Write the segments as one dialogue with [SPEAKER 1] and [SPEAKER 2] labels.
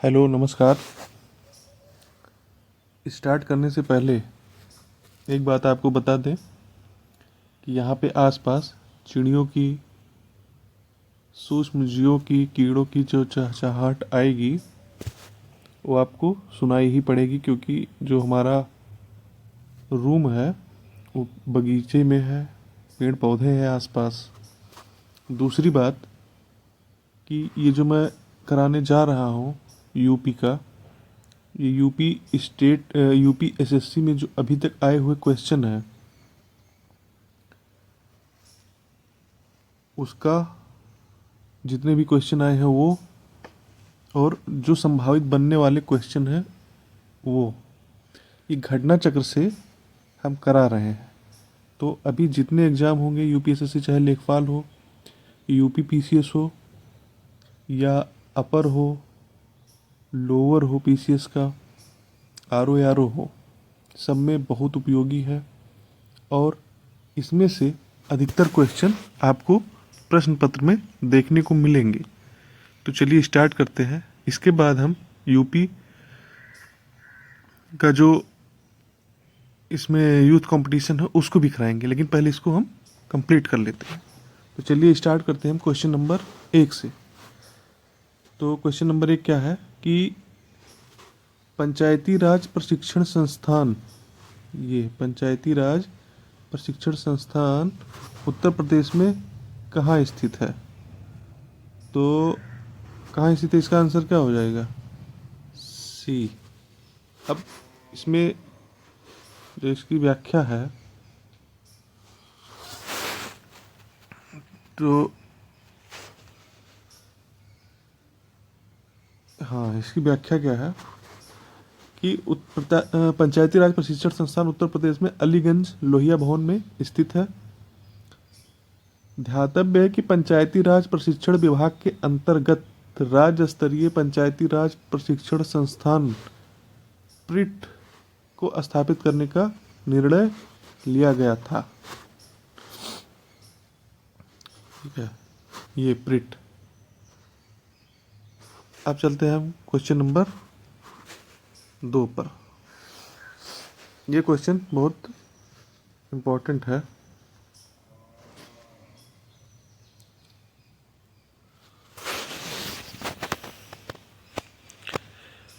[SPEAKER 1] Hello, नमस्कार। Start करने से पहले एक बात आपको बता दें कि यहाँ पे आसपास चिड़ियों की, सूक्ष्म जीवों की, कीड़ों की जो चहचहाहट आएगी वो आपको सुनाई ही पड़ेगी, क्योंकि जो हमारा रूम है वो बगीचे में है, पेड़ पौधे हैं आसपास। दूसरी बात कि ये जो मैं कराने जा रहा हूँ यूपी का, ये यूपी एसएससी में जो अभी तक आए हुए क्वेश्चन हैं उसका, जितने भी क्वेश्चन आए हैं वो, और जो संभावित बनने वाले क्वेश्चन हैं वो, ये घटना चक्र से हम करा रहे हैं। तो अभी जितने एग्ज़ाम होंगे यूपीएसएससी, चाहे लेखपाल हो, यूपी पीसीएस हो, या अपर हो, लोअर हो पीसीएस का, आरओ हो, सब में बहुत उपयोगी है। और इसमें से अधिकतर क्वेश्चन आपको प्रश्न पत्र में देखने को मिलेंगे। तो चलिए स्टार्ट करते हैं। इसके बाद हम यूपी का जो इसमें यूथ कंपटीशन है उसको भी कराएंगे, लेकिन पहले इसको हम कंप्लीट कर लेते हैं। तो चलिए स्टार्ट करते हैं हम क्वेश्चन नंबर 1 से। तो क्वेश्चन नंबर 1 क्या है कि पंचायती राज प्रशिक्षण संस्थान, ये पंचायती राज प्रशिक्षण संस्थान उत्तर प्रदेश में कहाँ स्थित है? तो कहाँ स्थित है, इसका आंसर क्या हो जाएगा? सी। अब इसमें जो इसकी व्याख्या है, तो हाँ, इसकी व्याख्या क्या है कि पंचायती राज प्रशिक्षण संस्थान उत्तर प्रदेश में अलीगंज लोहिया भवन में स्थित है। ध्यातव्य है कि पंचायती राज प्रशिक्षण विभाग के अंतर्गत राज्य स्तरीय पंचायती राज प्रशिक्षण संस्थान प्रिट को स्थापित करने का निर्णय लिया गया था। ठीक है, ये प्रिट। अब चलते हैं हम क्वेश्चन नंबर 2 पर। ये क्वेश्चन बहुत इम्पोर्टेंट है।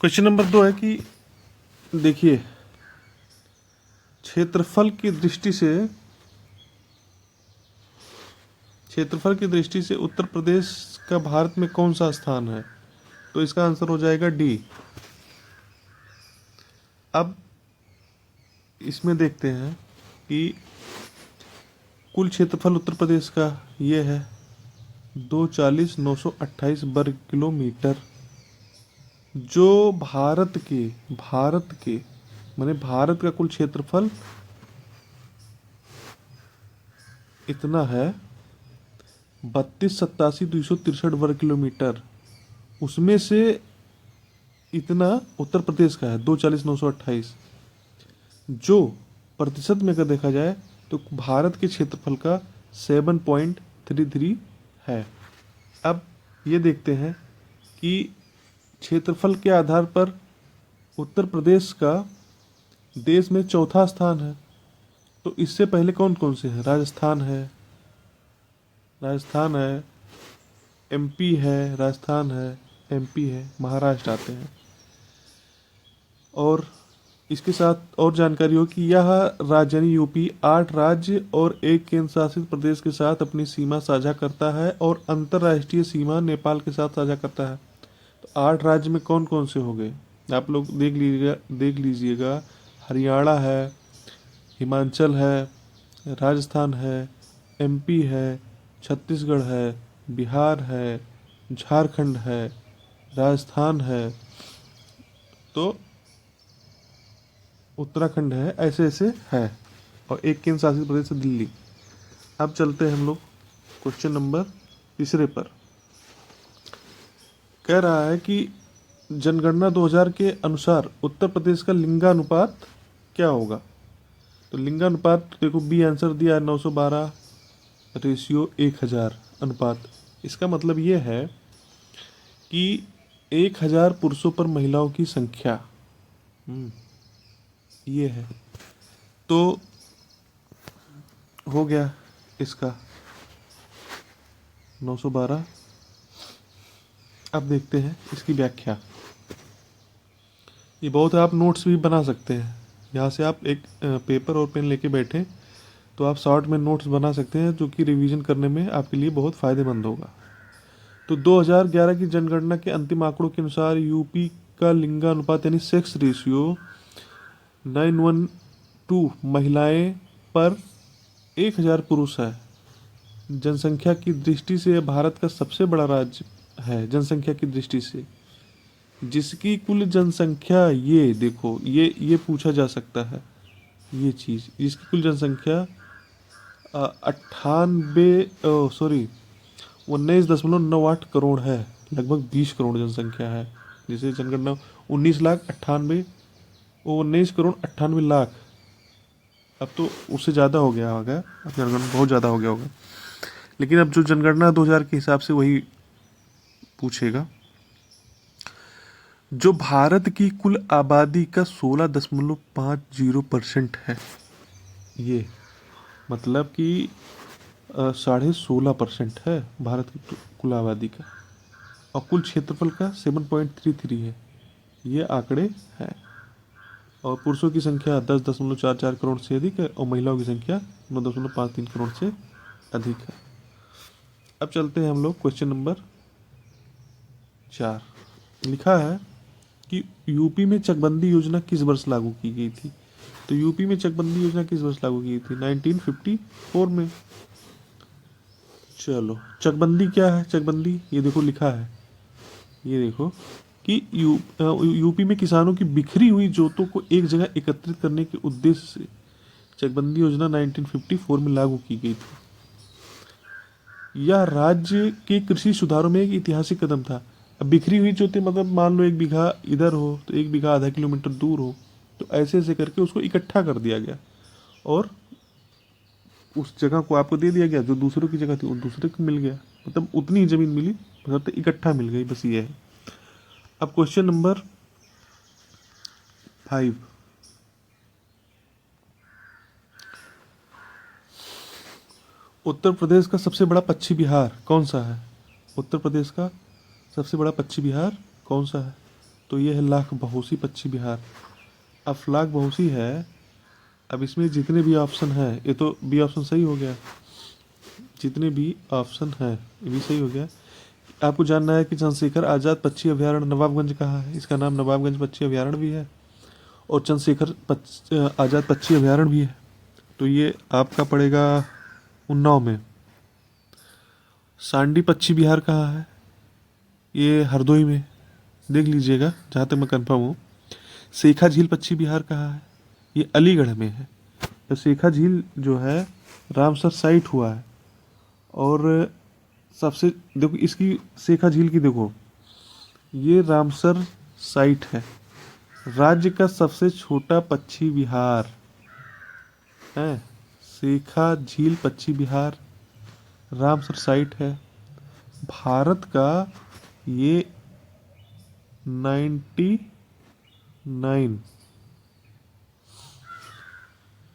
[SPEAKER 1] क्वेश्चन नंबर 2 है कि देखिए, क्षेत्रफल की दृष्टि से उत्तर प्रदेश का भारत में कौन सा स्थान है? तो इसका आंसर हो जाएगा डी। अब इसमें देखते हैं कि कुल क्षेत्रफल उत्तर प्रदेश का ये है 240,928 वर्ग किलोमीटर, जो भारत के माने भारत का कुल क्षेत्रफल इतना है 32,87,263 वर्ग किलोमीटर। उसमें से इतना उत्तर प्रदेश का है 240,928, जो प्रतिशत में अगर देखा जाए तो भारत के क्षेत्रफल का 7.33 है। अब ये देखते हैं कि क्षेत्रफल के आधार पर उत्तर प्रदेश का देश में चौथा स्थान है। तो इससे पहले कौन कौन से हैं? राजस्थान है, एमपी है, राजस्थान है, एमपी है, महाराष्ट्र आते हैं। और इसके साथ और जानकारी हो कि यह राज्य यानी यूपी 8 राज्य और 1 केंद्र शासित प्रदेश के साथ अपनी सीमा साझा करता है और अंतर्राष्ट्रीय सीमा नेपाल के साथ साझा करता है। तो 8 राज्य में कौन कौन से हो गए आप लोग देख लीजिएगा। हरियाणा है, हिमाचल है, राजस्थान है, एमपी है, छत्तीसगढ़ है, बिहार है, झारखंड है, राजस्थान है, तो उत्तराखंड है, ऐसे ऐसे है, और 1 केंद्र शासित प्रदेश है दिल्ली। अब चलते हैं हम लोग क्वेश्चन नंबर 3 पर। कह रहा है कि जनगणना 2000 के अनुसार उत्तर प्रदेश का लिंगानुपात क्या होगा? तो लिंगानुपात देखो, बी आंसर दिया है 912/1000 अनुपात। इसका मतलब ये है कि 1000 पुरुषों पर महिलाओं की संख्या, ये है। तो हो गया इसका 912। अब देखते हैं इसकी व्याख्या। ये बहुत है, आप नोट्स भी बना सकते हैं। यहाँ से आप एक पेपर और पेन लेके बैठे तो आप शॉर्ट में नोट्स बना सकते हैं, जो कि रिवीजन करने में आपके लिए बहुत फ़ायदेमंद होगा। तो 2011 की जनगणना के अंतिम आंकड़ों के अनुसार यूपी का लिंगानुपात यानी सेक्स रेशियो 912 महिलाएं पर 1000 पुरुष है। जनसंख्या की दृष्टि से यह भारत का सबसे बड़ा राज्य है जनसंख्या की दृष्टि से, जिसकी कुल जनसंख्या, ये देखो, ये पूछा जा सकता है ये चीज़, जिसकी कुल जनसंख्या 19.98 करोड़ है। लगभग 20 करोड़ जनसंख्या है। जैसे जनगणना 19 करोड़ 98 लाख। अब तो उससे ज़्यादा हो गया होगा, अब जनगणना बहुत ज़्यादा हो गया होगा, लेकिन अब जो जनगणना 2000 के हिसाब से वही पूछेगा। जो भारत की कुल आबादी का 16.50% है। ये मतलब कि 16.5% है भारत की कुल आबादी का, और कुल क्षेत्रफल का 7.33 है। ये आंकड़े हैं। और पुरुषों की संख्या 10.44 करोड़ से अधिक है, और महिलाओं की संख्या 9.53 करोड़ से अधिक है। अब चलते हैं हम लोग क्वेश्चन नंबर 4। लिखा है कि यूपी में चकबंदी योजना किस वर्ष लागू की गई थी। तो यूपी में चकबंदी योजना किस वर्ष लागू की गई थी? 1954 में। चलो, चकबंदी क्या है? चकबंदी ये देखो लिखा है, ये देखो कि यूपी में किसानों की बिखरी हुई जोतों को एक जगह एकत्रित करने के उद्देश्य से चकबंदी योजना 1954 में लागू की गई थी। यह राज्य के कृषि सुधारों में एक ऐतिहासिक कदम था। अब बिखरी हुई जोतें मतलब मान लो 1 बीघा इधर हो तो 1 बीघा आधा किलोमीटर दूर हो, तो ऐसे ऐसे करके उसको इकट्ठा कर दिया गया और उस जगह को आपको दे दिया गया। जो दूसरों की जगह थी वो दूसरे को मिल गया, मतलब उतनी ही जमीन मिली, मतलब इकट्ठा मिल गई, बस ये है। अब क्वेश्चन नंबर 5। उत्तर प्रदेश का सबसे बड़ा पक्षी विहार कौन सा है? उत्तर प्रदेश का सबसे बड़ा पक्षी विहार कौन सा है? तो ये है लाख बहोसी पक्षी विहार। अब लाख बहोसी है। अब इसमें जितने भी ऑप्शन हैं, ये तो बी ऑप्शन सही हो गया, जितने भी ऑप्शन हैं ये भी सही हो गया। आपको जानना है कि चंद्रशेखर आज़ाद पक्षी अभयारण्य नवाबगंज कहाँ है। इसका नाम नवाबगंज पक्षी अभयारण्य भी है और चंद्रशेखर आज़ाद पक्षी अभयारण्य भी है। तो ये आपका पड़ेगा उन्नाव में। सांडी पक्षी विहार कहाँ है? ये हरदोई में, देख लीजिएगा जहाँ तक मैं कंफर्म हूँ। शेखा झील पक्षी विहार कहाँ है? ये अलीगढ़ में है। तो शेखा झील जो है रामसर साइट हुआ है। और सबसे देखो इसकी शेखा झील की देखो, ये रामसर साइट है। राज्य का सबसे छोटा पक्षी विहार है शेखा झील पक्षी विहार, रामसर साइट है। भारत का ये 99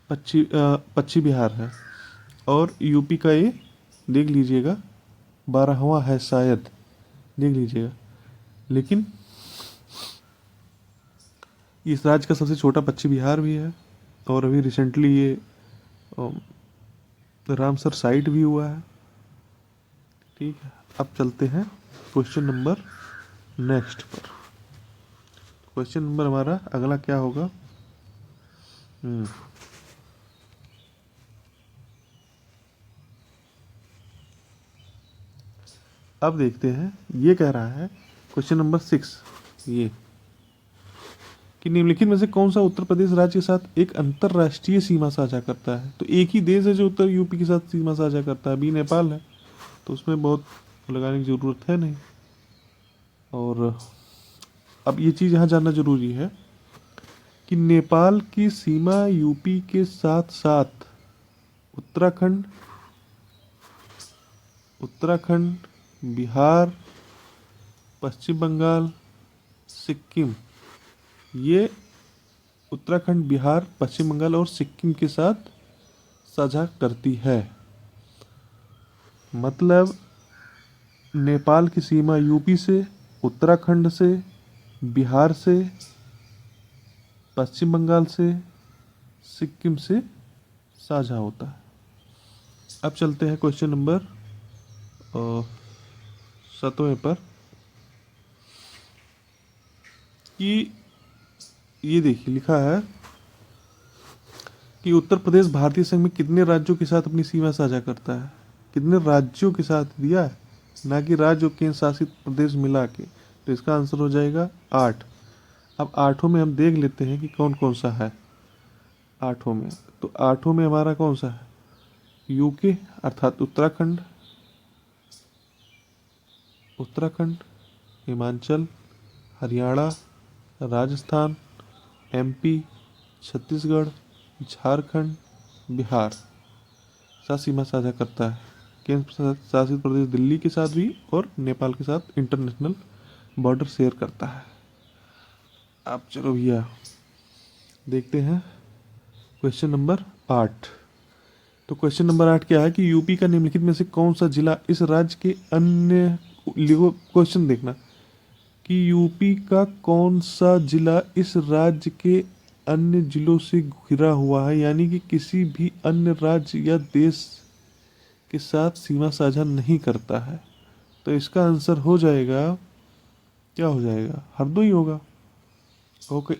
[SPEAKER 1] पक्षी विहार है। और यूपी का ये देख लीजिएगा 12वां है शायद, देख लीजिएगा। लेकिन इस राज्य का सबसे छोटा पक्षी विहार भी है। और अभी रिसेंटली ये रामसर साइट भी हुआ है। ठीक है, अब चलते हैं क्वेश्चन नंबर नेक्स्ट पर। क्वेश्चन नंबर हमारा अगला क्या होगा? अब देखते हैं, ये कह रहा है क्वेश्चन नंबर 6 ये कि निम्नलिखित में से कौन सा उत्तर प्रदेश राज्य के साथ एक अंतरराष्ट्रीय सीमा साझा करता है। तो एक ही देश है जो उत्तर यूपी के साथ सीमा साझा करता है, बी नेपाल है, तो उसमें बहुत लगाने की ज़रूरत है नहीं। और अब ये चीज़ यहाँ जानना जरूरी है कि नेपाल की सीमा यूपी के साथ साथ उत्तराखंड, बिहार, पश्चिम बंगाल, सिक्किम, ये उत्तराखंड, बिहार, पश्चिम बंगाल और सिक्किम के साथ साझा करती है। मतलब नेपाल की सीमा यूपी से, उत्तराखंड से, बिहार से, पश्चिम बंगाल से, सिक्किम से साझा होता है। अब चलते हैं क्वेश्चन नंबर 7वें पर, कि ये देखिए लिखा है कि उत्तर प्रदेश भारतीय संघ में कितने राज्यों के साथ अपनी सीमा साझा करता है। कितने राज्यों के साथ दिया है, ना कि राज्य और केंद्र शासित प्रदेश मिला के। तो इसका आंसर हो जाएगा 8। अब 8 में हम देख लेते हैं कि कौन कौन सा है 8 में। तो 8 में हमारा कौन सा है, यूके अर्थात उत्तराखंड, हिमाचल, हरियाणा, राजस्थान, एमपी, छत्तीसगढ़, झारखंड, बिहार साथ सीमा साझा करता है। केंद्र शासित प्रदेश दिल्ली के साथ भी और नेपाल के साथ इंटरनेशनल बॉर्डर शेयर करता है। अब चलो भैया देखते हैं क्वेश्चन नंबर 8। तो क्वेश्चन नंबर 8 क्या है कि यूपी का निम्नलिखित में से कौन सा जिला इस राज्य के अन्य, लिखो क्वेश्चन देखना, कि यूपी का कौन सा जिला इस राज्य के अन्य जिलों से घिरा हुआ है, यानी कि किसी भी अन्य राज्य या देश के साथ सीमा साझा नहीं करता है। तो इसका आंसर हो जाएगा, क्या हो जाएगा, हरदोई होगा। ओके,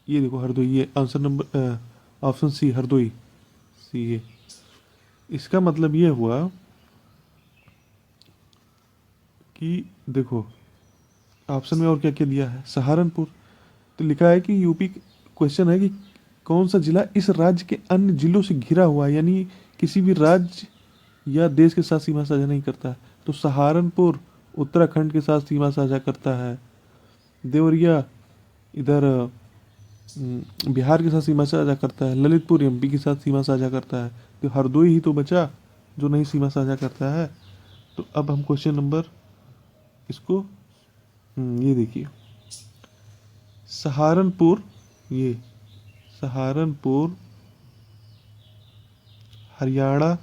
[SPEAKER 1] ये देखो हरदोई, ये answer number option C, Hardoi C है। इसका मतलब ये हुआ कि देखो ऑप्शन में और क्या क्या दिया है, सहारनपुर। तो लिखा है कि यूपी, क्वेश्चन है कि कौन सा जिला इस राज्य के अन्य जिलों से घिरा हुआ है, यानी किसी भी राज्य या देश के साथ सीमा साझा नहीं करता है। तो सहारनपुर उत्तराखंड के साथ सीमा साझा करता है, देवरिया इधर बिहार के साथ सीमा साझा करता है, ललितपुर एमपी के साथ सीमा साझा करता है। तो हरदोई ही तो बचा जो नहीं सीमा साझा करता है। तो अब हम क्वेश्चन नंबर इसको ये देखिए, सहारनपुर, ये सहारनपुर हरियाणा,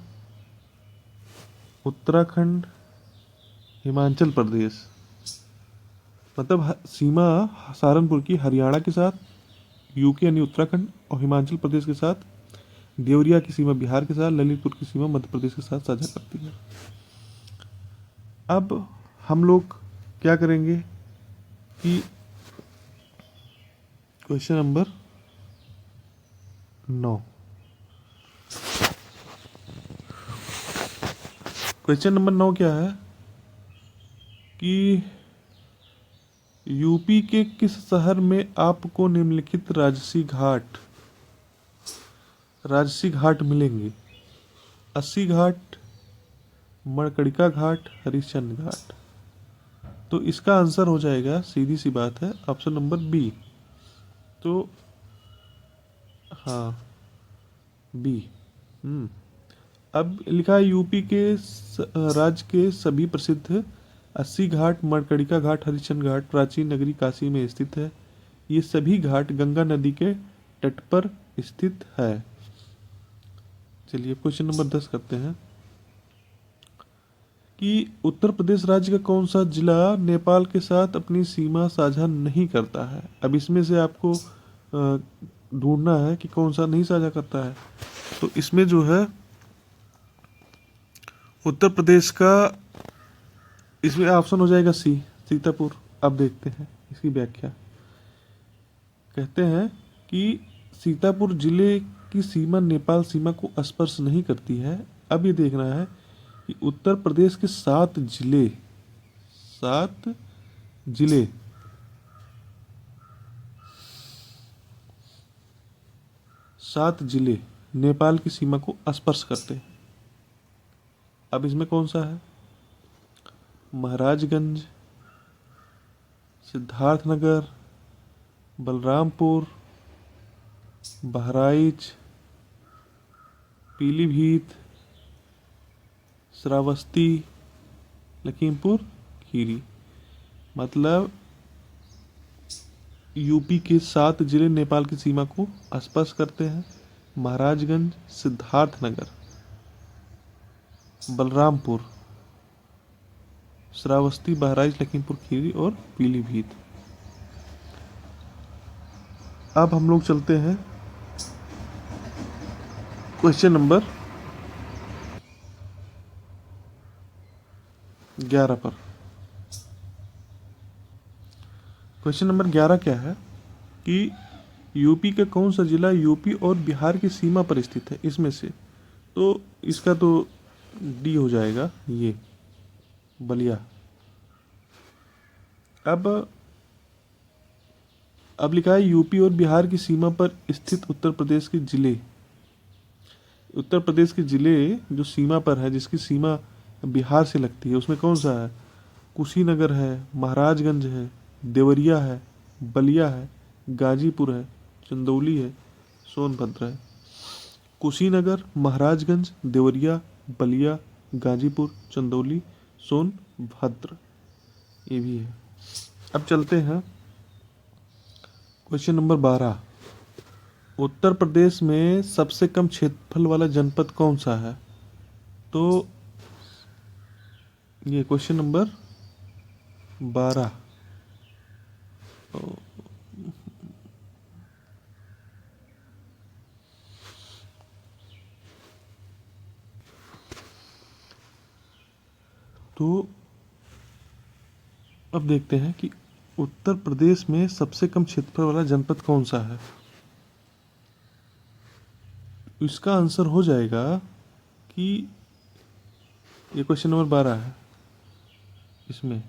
[SPEAKER 1] उत्तराखंड, हिमाचल प्रदेश, मतलब सीमा सहारनपुर की हरियाणा के साथ, यूके यानी उत्तराखंड, और हिमाचल प्रदेश के साथ, देवरिया की सीमा बिहार के साथ, ललितपुर की सीमा मध्य प्रदेश के साथ साझा करती है। अब हम लोग क्या करेंगे कि क्वेश्चन नंबर 9, क्वेश्चन नंबर 9 क्या है कि यूपी के किस शहर में आपको निम्नलिखित राजसी घाट मिलेंगे। अस्सी घाट, मणकणिका घाट, हरिश्चंद्र घाट। तो इसका आंसर हो जाएगा, सीधी सी बात है, ऑप्शन नंबर बी। तो हाँ, बी। अब लिखा है यूपी के राज्य के सभी प्रसिद्ध 80 घाट, मणकणिका घाट, हरिश्चंद्र घाट प्राचीन नगरी काशी में स्थित है। ये सभी घाट गंगा नदी के तट पर स्थित है। चलिए क्वेश्चन नंबर 10 करते हैं कि उत्तर प्रदेश राज्य का कौन सा जिला नेपाल के साथ अपनी सीमा साझा नहीं करता है। अब इसमें से आपको ढूंढना है कि कौन सा नहीं साझा करता है। तो इसमें जो है उत्तर प्रदेश का, इसमें ऑप्शन हो जाएगा सी, सीतापुर। अब देखते हैं इसकी व्याख्या। कहते हैं कि सीतापुर जिले की सीमा नेपाल सीमा को स्पर्श नहीं करती है। अब ये देखना है कि उत्तर प्रदेश के 7 जिले नेपाल की सीमा को स्पर्श करते हैं। अब इसमें कौन सा है, महाराजगंज, सिद्धार्थनगर, बलरामपुर, बहराइच, पीलीभीत, श्रावस्ती, लखीमपुर खीरी। मतलब यूपी के 7 जिले नेपाल की सीमा को स्पर्श करते हैं? महाराजगंज, सिद्धार्थनगर, बलरामपुर, श्रावस्ती, बहराइच, लखीमपुर खीरी और पीलीभीत। अब हम लोग चलते हैं क्वेश्चन नंबर 11 पर। क्वेश्चन नंबर 11 क्या है कि यूपी का कौन सा जिला यूपी और बिहार की सीमा पर स्थित है इसमें से? तो इसका तो डी हो जाएगा, ये बलिया। अब लिखा है यूपी और बिहार की सीमा पर स्थित उत्तर प्रदेश के जिले। उत्तर प्रदेश के जिले जो सीमा पर है, जिसकी सीमा बिहार से लगती है, उसमें कौन सा है? कुशीनगर है, महाराजगंज है, देवरिया है, बलिया है, गाजीपुर है, चंदौली है, सोनभद्र है। कुशीनगर, महाराजगंज, देवरिया, बलिया, गाजीपुर, चंदौली, सोनभद्र, ये भी है। अब चलते हैं क्वेश्चन नंबर 12। उत्तर प्रदेश में सबसे कम क्षेत्रफल वाला जनपद कौन सा है? तो ये क्वेश्चन नंबर 12। तो अब देखते हैं कि उत्तर प्रदेश में सबसे कम क्षेत्रफल वाला जनपद कौन सा है। इसका आंसर हो जाएगा कि ये क्वेश्चन नंबर 12 है, इसमें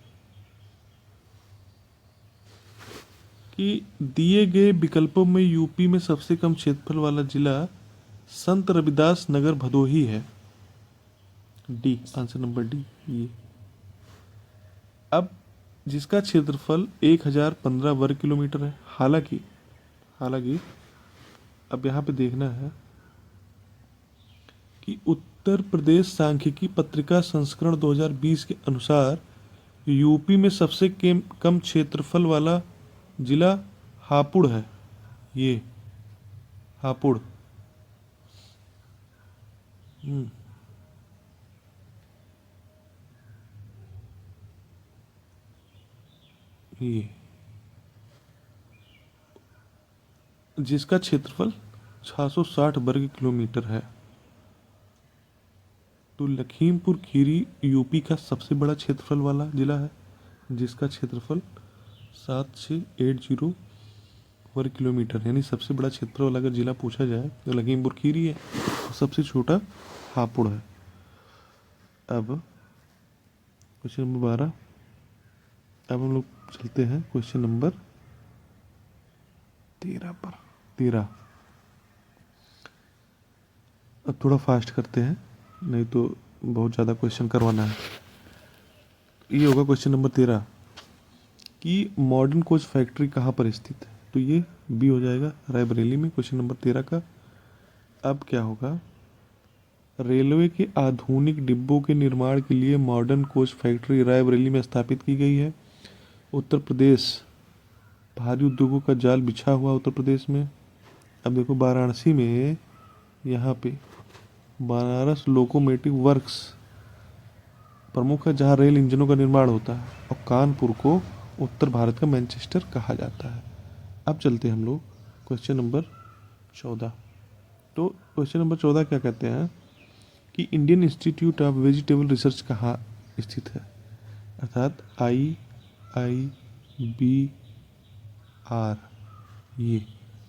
[SPEAKER 1] कि दिए गए विकल्पों में यूपी में सबसे कम क्षेत्रफल वाला जिला संत रविदास नगर भदोही है। डी, आंसर नंबर डी ये। अब जिसका क्षेत्रफल 1015 वर्ग किलोमीटर है। हालांकि अब यहाँ पे देखना है कि उत्तर प्रदेश सांख्यिकी पत्रिका संस्करण 2020 के अनुसार यूपी में सबसे कम क्षेत्रफल वाला जिला हापुड़ है। ये हापुड़। ये जिसका क्षेत्रफल 660 वर्ग किलोमीटर है। तो लखीमपुर खीरी यूपी का सबसे बड़ा क्षेत्रफल वाला जिला है, जिसका क्षेत्रफल 7680 वर्ग किलोमीटर, यानी सबसे बड़ा क्षेत्रफल वाला अगर जिला पूछा जाए तो लखीमपुर खीरी है, और सबसे छोटा हापुड़ है। अब क्वेश्चन नंबर 12। अब हम लोग चलते हैं क्वेश्चन नंबर 13 पर। 13। अब थोड़ा फास्ट करते हैं, नहीं तो बहुत ज़्यादा क्वेश्चन करवाना है। ये होगा क्वेश्चन नंबर 13 कि मॉडर्न कोच फैक्ट्री कहाँ पर स्थित है? तो ये बी हो जाएगा, रायबरेली में, क्वेश्चन नंबर 13 का। अब क्या होगा? रेलवे के आधुनिक डिब्बों के निर्माण के लिए मॉडर्न कोच फैक्ट्री रायबरेली में स्थापित की गई है। उत्तर प्रदेश, भारी उद्योगों का जाल बिछा हुआ उत्तर प्रदेश में। अब देखो वाराणसी में, यहाँ पे बनारस लोकोमोटिव वर्क्स प्रमुख है, जहाँ रेल इंजनों का निर्माण होता है, और कानपुर को उत्तर भारत का मैनचेस्टर कहा जाता है। अब चलते हैं हम लोग क्वेश्चन नंबर 14। तो क्वेश्चन नंबर 14 क्या कहते हैं कि Indian institute of vegetable research कहाँ स्थित है? अर्थात IIBR। ये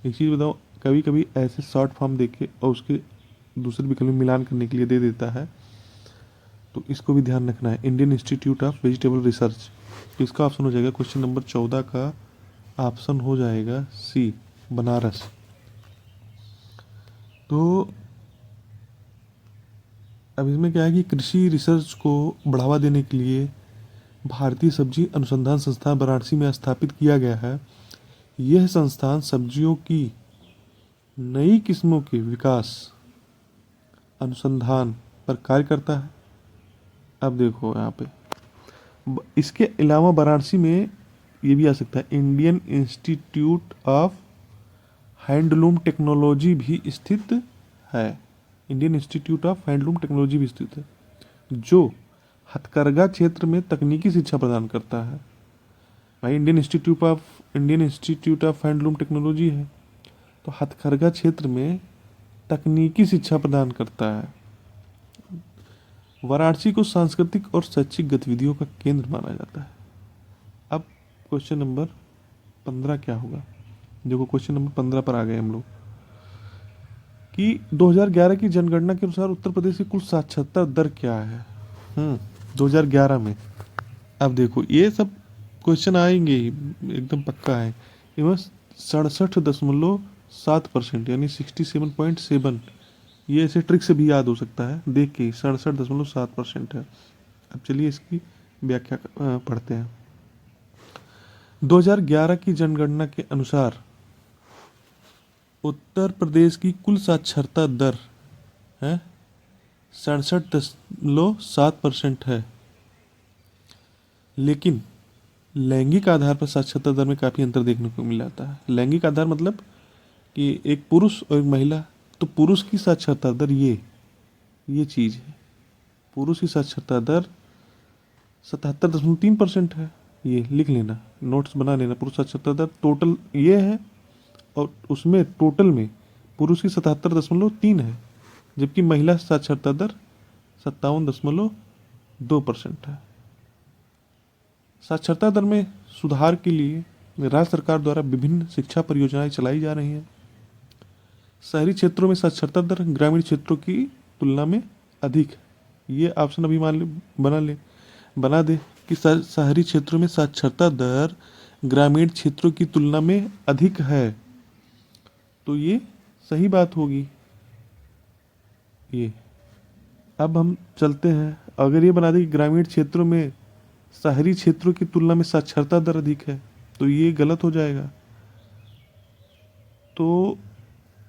[SPEAKER 1] एक चीज़ बताओ, कभी कभी ऐसे शॉर्ट फॉर्म देके और उसके दूसरे विकल्प में मिलान करने के लिए दे देता है, तो इसको भी ध्यान रखना है। Indian institute of vegetable research, तो इसका ऑप्शन हो जाएगा क्वेश्चन नंबर 14 का ऑप्शन हो जाएगा सी, बनारस। तो अब इसमें क्या है कि कृषि रिसर्च को बढ़ावा देने के लिए भारतीय सब्जी अनुसंधान संस्थान वाराणसी में स्थापित किया गया है। यह संस्थान सब्जियों की नई किस्मों के विकास अनुसंधान पर कार्य करता है। अब देखो यहाँ पे इसके अलावा वाराणसी में ये भी आ सकता है, Indian institute of handloom technology भी स्थित है। Indian institute of handloom technology भी स्थित है, जो हथकरघा क्षेत्र में तकनीकी शिक्षा प्रदान करता है। भाई Indian institute of handloom technology है, तो हथकरघा क्षेत्र में तकनीकी शिक्षा प्रदान करता है। वाराणसी को सांस्कृतिक और शैक्षिक गतिविधियों का केंद्र माना जाता है। अब क्वेश्चन नंबर 15 क्या होगा? देखो क्वेश्चन नंबर 15 पर आ गए हम लोग कि 2011 की जनगणना के अनुसार उत्तर प्रदेश की कुल साक्षरता दर क्या है? 2011 में। अब देखो ये सब क्वेश्चन आएंगे ही, एकदम पक्का है। ये 67.7% यानी 67.7, ये ऐसे ट्रिक से भी याद हो सकता है देख के। 67.7% है। अब चलिए इसकी व्याख्या पढ़ते हैं। 2011 की जनगणना के अनुसार उत्तर प्रदेश की कुल साक्षरता दर है 67.7% है, लेकिन लैंगिक आधार पर साक्षरता दर में काफ़ी अंतर देखने को मिल जाता है। लैंगिक आधार मतलब कि एक पुरुष और एक महिला, तो पुरुष की साक्षरता दर ये चीज़ है। पुरुष की साक्षरता दर 77.3% है। ये लिख लेना, नोट्स बना लेना। पुरुष साक्षरता दर टोटल ये है, और उसमें टोटल में पुरुष की 77.3 है, जबकि महिला साक्षरता दर 57.2% है। साक्षरता दर में सुधार के लिए राज्य सरकार द्वारा विभिन्न शिक्षा परियोजनाएं चलाई जा रही हैं। शहरी क्षेत्रों में साक्षरता दर ग्रामीण क्षेत्रों की तुलना में अधिक है। ये ऑप्शन अभी बना दे कि शहरी क्षेत्रों में साक्षरता दर ग्रामीण क्षेत्रों की तुलना में अधिक है, तो ये सही बात होगी। ये अब हम चलते हैं, अगर ये बना दे कि ग्रामीण क्षेत्रों में शहरी क्षेत्रों की तुलना में साक्षरता दर अधिक है, तो ये गलत हो जाएगा। तो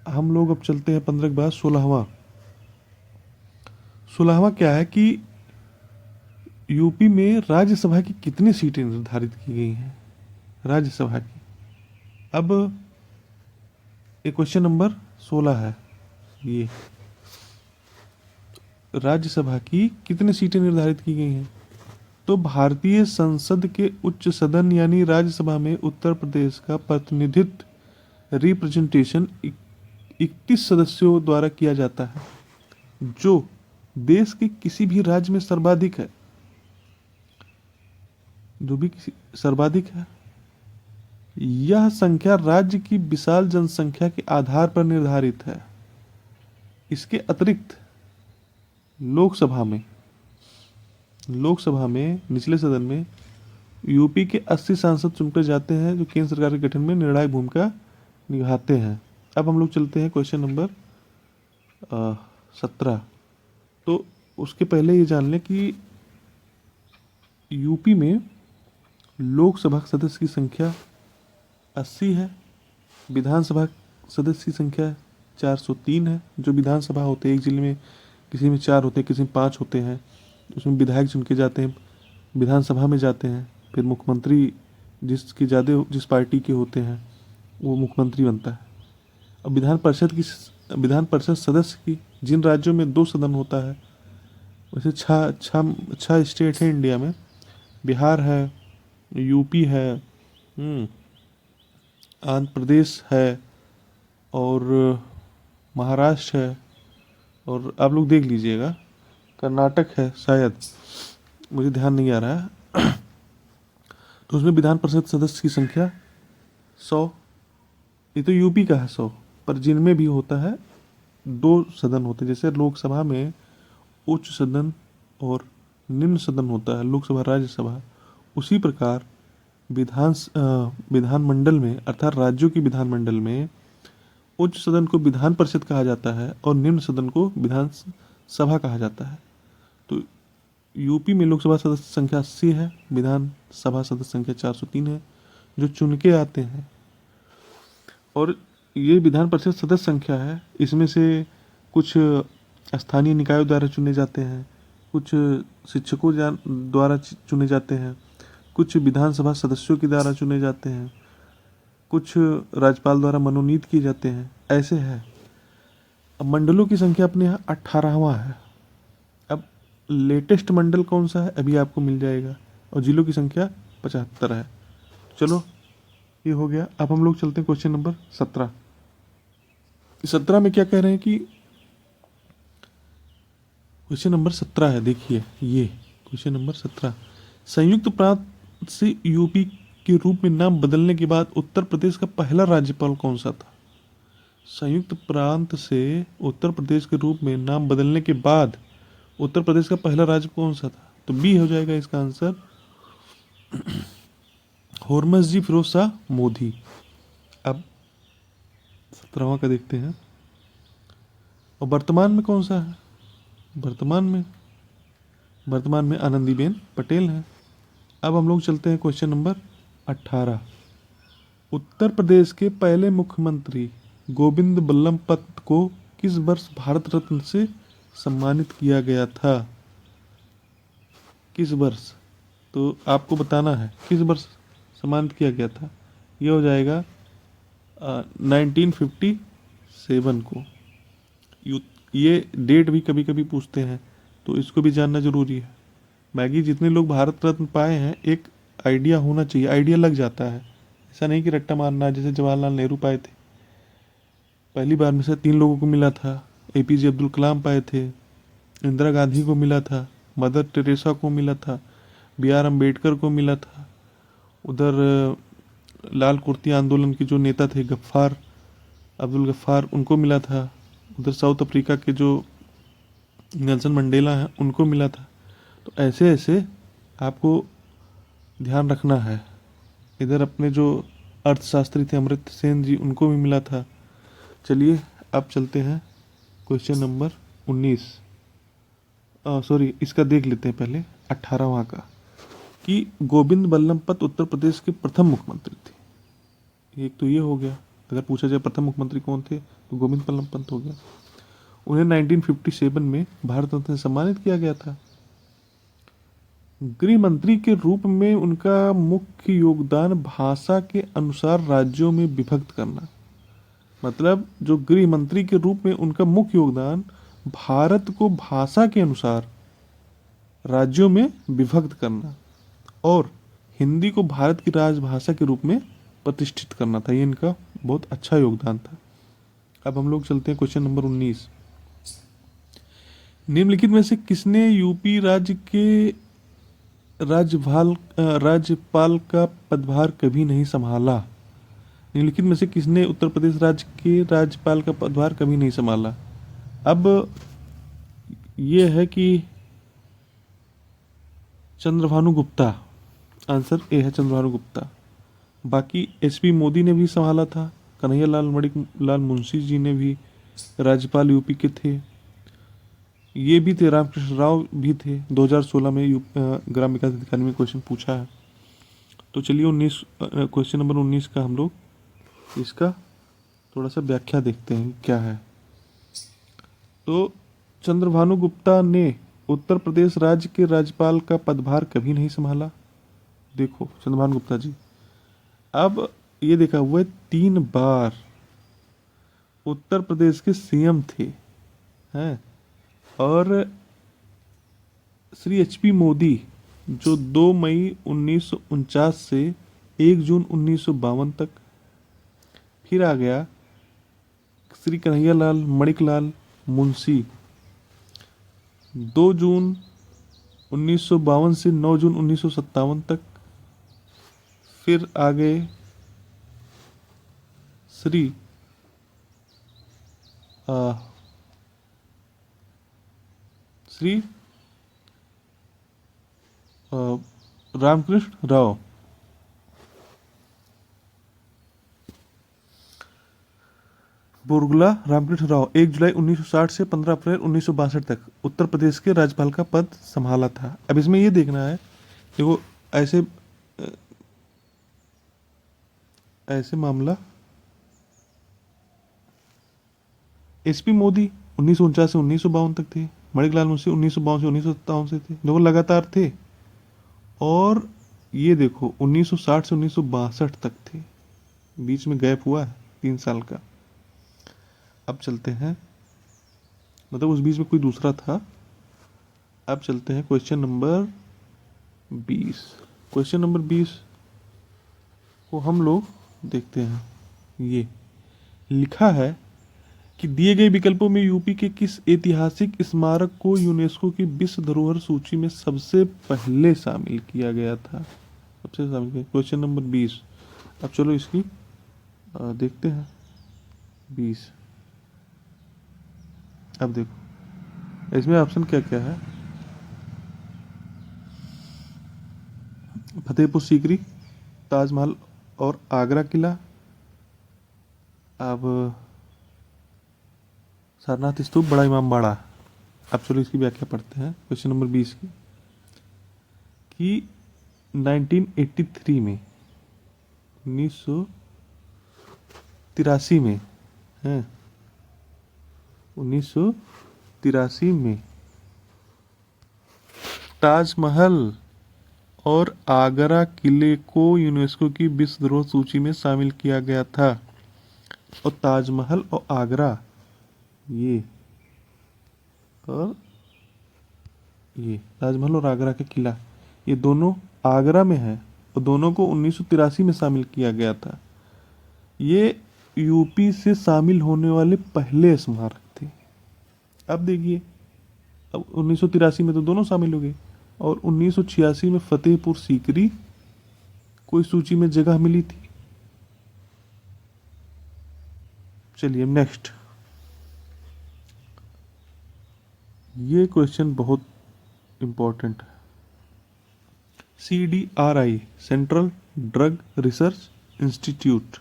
[SPEAKER 1] हम लोग अब चलते हैं 15 के बाद 16वां क्या है कि यूपी में राज्यसभा की कितनी सीटें निर्धारित की गई हैं? राज्यसभा की। अब एक क्वेश्चन नंबर 16 है, ये राज्यसभा की कितनी सीटें निर्धारित की गई हैं? तो भारतीय संसद के उच्च सदन यानी राज्यसभा में उत्तर प्रदेश का प्रतिनिधित्व रिप्रेजेंटेशन 31 सदस्यों द्वारा किया जाता है, जो देश के किसी भी राज्य में सर्वाधिक है। यह संख्या राज्य की विशाल जनसंख्या के आधार पर निर्धारित है। इसके अतिरिक्त लोकसभा में निचले सदन में यूपी के 80 सांसद चुनकर जाते हैं, जो केंद्र सरकार के गठन में निर्णायक भूमिका निभाते हैं। अब हम लोग चलते हैं क्वेश्चन नंबर 17। तो उसके पहले ये जान लें कि यूपी में लोकसभा सदस्य की संख्या 80 है, विधानसभा सदस्य की संख्या 403 है। जो विधानसभा होते हैं एक जिले में, किसी में 4 होते हैं, किसी में 5 होते हैं, उसमें विधायक चुन के जाते हैं, विधानसभा में जाते हैं, फिर मुख्यमंत्री जिस पार्टी के होते हैं वो मुख्यमंत्री बनता है। अब विधान परिषद सदस्य की जिन राज्यों में 2 सदन होता है, वैसे 6 स्टेट है इंडिया में। बिहार है, यूपी है, आंध्र प्रदेश है और महाराष्ट्र है, और आप लोग देख लीजिएगा कर्नाटक है शायद, मुझे ध्यान नहीं आ रहा है। तो उसमें विधान परिषद सदस्य की संख्या 100, ये तो यूपी का है 100, पर जिनमें भी होता है 2 सदन होते हैं। जैसे लोकसभा में उच्च सदन और निम्न सदन होता है, लोकसभा राज्यसभा, उसी प्रकार विधानमंडल में अर्थात राज्यों की विधानमंडल में उच्च सदन को विधान परिषद कहा जाता है और निम्न सदन को विधान सभा कहा जाता है। तो यूपी में लोकसभा सदस्य संख्या 80 है, विधानसभा सदस्य संख्या 403 है, जो चुन के आते हैं। और ये विधान परिषद सदस्य संख्या है, इसमें से कुछ स्थानीय निकायों द्वारा चुने जाते हैं, कुछ शिक्षकों द्वारा चुने जाते हैं। कुछ विधानसभा सदस्यों के द्वारा चुने जाते हैं, कुछ राज्यपाल द्वारा मनोनीत किए जाते हैं, ऐसे है। अब मंडलों की संख्या अपने यहाँ 18वां है। अब लेटेस्ट मंडल कौन सा है अभी आपको मिल जाएगा, और जिलों की संख्या 75 है। चलो ये हो गया। अब हम लोग चलते हैं क्वेश्चन नंबर 17। 17 में क्या कह रहे हैं कि क्वेश्चन नंबर 17 है, देखिए ये क्वेश्चन नंबर 17। संयुक्त प्रांत से यूपी के रूप में नाम बदलने के बाद उत्तर प्रदेश का पहला राज्यपाल कौन सा था? संयुक्त प्रांत से उत्तर प्रदेश के रूप में नाम बदलने के बाद उत्तर प्रदेश का पहला राज्य कौन सा था? तो बी हो जाएगा इसका आंसर, होर्मस जी फिरोज शाह मोदी। अब 17वां का देखते हैं। और वर्तमान में कौन सा है? वर्तमान में आनंदीबेन पटेल हैं। अब हम लोग चलते हैं क्वेश्चन नंबर 18। उत्तर प्रदेश के पहले मुख्यमंत्री गोविंद बल्लभ पंत को किस वर्ष भारत रत्न से सम्मानित किया गया था? किस वर्ष? तो आपको बताना है किस वर्ष सम्मानित किया गया था। ये हो जाएगा 1957 को। ये डेट भी कभी कभी पूछते हैं, तो इसको भी जानना जरूरी है। मैगी जितने लोग भारत रत्न पाए हैं, एक आइडिया होना चाहिए, आइडिया लग जाता है। ऐसा नहीं कि रट्टा मारना है। जैसे जवाहरलाल नेहरू पाए थे, पहली बार में से 3 लोगों को मिला था। एपीजे अब्दुल कलाम पाए थे, इंदिरा गांधी को मिला था, मदर टेरेसा को मिला था, BR अम्बेडकर को मिला था। उधर लाल कुर्ती आंदोलन के जो नेता थे गफ्फार, अब्दुल गफ्फार, उनको मिला था। उधर साउथ अफ्रीका के जो नेल्सन मंडेला हैं, उनको मिला था। तो ऐसे ऐसे आपको ध्यान रखना है। इधर अपने जो अर्थशास्त्री थे अमर्त्य सेन जी, उनको भी मिला था। चलिए अब चलते हैं क्वेश्चन नंबर 19। सॉरी, इसका देख लेते हैं पहले 18वां का, कि गोविंद बल्लभ पंत उत्तर प्रदेश के प्रथम मुख्यमंत्री थे। एक तो ये हो गया। अगर पूछा जाए प्रथम मुख्यमंत्री कौन थे, तो गोविंद बल्लभ पंत हो गया। उन्हें 1957 में भारत रत्न से सम्मानित किया गया था। गृह मंत्री के रूप में उनका मुख्य योगदान भाषा के अनुसार राज्यों में विभक्त करना। मतलब जो गृह मंत्री के रूप में उनका मुख्य योगदान भारत को भाषा के अनुसार राज्यों में विभक्त करना और हिंदी को भारत की राजभाषा के रूप में प्रतिष्ठित करना था। ये इनका बहुत अच्छा योगदान था। अब हम लोग चलते हैं क्वेश्चन नंबर 19। निम्नलिखित में से किसने यूपी राज्य के राज्यपाल का पदभार कभी नहीं संभाला? निम्नलिखित में से किसने उत्तर प्रदेश राज्य के राज्यपाल का पदभार कभी नहीं संभाला? अब ये है कि चंद्रभानु गुप्ता, आंसर ए है चंद्रभानु गुप्ता। बाकी SP मोदी ने भी संभाला था, कन्हैयालाल मणिलाल मुंशी जी ने भी राज्यपाल यूपी के थे। ये भी थे, रामकृष्ण राव भी थे। 2016 में ग्राम विकास अधिकारी में क्वेश्चन पूछा है। तो चलिए क्वेश्चन नंबर 19 का हम लोग इसका थोड़ा सा व्याख्या देखते हैं क्या है। तो चंद्रभानु गुप्ता ने उत्तर प्रदेश राज्य के राज्यपाल का पदभार कभी नहीं संभाला। देखो चंद्रभानु गुप्ता जी, अब ये देखा हुआ है 3 बार उत्तर प्रदेश के CM थे हैं। और श्री HP मोदी जो 2 मई 1949 से 1 जून 1952 तक, फिर आ गया श्री कन्हैयालाल मणिलाल मुंशी 2 जून 1952 से 9 जून 1957 तक, फिर आ गए श्री रामकृष्ण राव। बुरगुला रामकृष्ण राव 1 जुलाई 1960 से 15 अप्रैल 1962 तक उत्तर प्रदेश के राज्यपाल का पद संभाला था। अब इसमें ये देखना है, देखो ऐसे मामला SP मोदी 1949 से 1952 तक थे, मणिलाल मुंशी 1952 से 1957 से थे, दोनों लगातार थे। और ये देखो 1960 से 1962 तक थे, बीच में गैप हुआ है 3 साल का। अब चलते हैं, मतलब उस बीच में कोई दूसरा था। अब चलते हैं क्वेश्चन नंबर 20। क्वेश्चन नंबर 20 को हम लोग देखते हैं। ये लिखा है कि दिए गए विकल्पों में यूपी के किस ऐतिहासिक स्मारक को यूनेस्को की विश्व धरोहर सूची में सबसे पहले शामिल किया गया था। सबसे शामिल किया, क्वेश्चन नंबर 20। अब चलो इसकी देखते हैं। 20, अब देखो इसमें ऑप्शन क्या क्या है। फतेहपुर सीकरी, ताजमहल और आगरा किला, अब सारनाथ स्तूप, बड़ा इमाम बाड़ा। अब चलो इसकी व्याख्या पढ़ते हैं क्वेश्चन नंबर 20 की। कि 1983 में, 1983 में है, 1983 में ताजमहल और आगरा किले को यूनेस्को की विश्व धरोहर सूची में शामिल किया गया था। और ताजमहल और आगरा, ये और ये ताजमहल और आगरा का किला, ये दोनों आगरा में है और दोनों को 1983 में शामिल किया गया था। ये यूपी से शामिल होने वाले पहले स्मारक थे। अब देखिए, अब 1983 में तो दोनों शामिल हो गए और 1986 में फतेहपुर सीकरी को इस सूची में जगह मिली थी। चलिए नेक्स्ट, ये क्वेश्चन बहुत इंपॉर्टेंट है। CDRI, central drug research institute,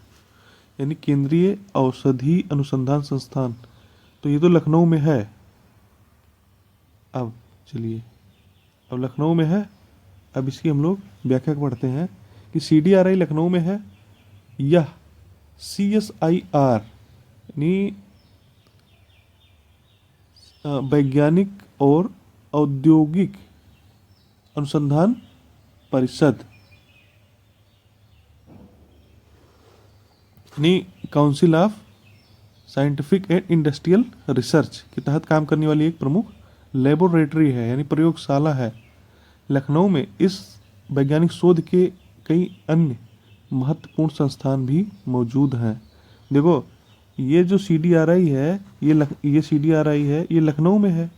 [SPEAKER 1] यानी केंद्रीय औषधि अनुसंधान संस्थान, तो ये तो लखनऊ में है। अब चलिए, अब लखनऊ में है। अब इसकी हम लोग व्याख्या पढ़ते हैं कि CDRI लखनऊ में है। यह CSIR यानी वैज्ञानिक और औद्योगिक अनुसंधान परिषद, यानी council of scientific and industrial research के तहत काम करने वाली एक प्रमुख लेबोरेटरी है, यानी प्रयोगशाला है। लखनऊ में इस वैज्ञानिक शोध के कई अन्य महत्वपूर्ण संस्थान भी मौजूद हैं। देखो, ये जो CDRI है, ये CDRI है, ये लखनऊ में है,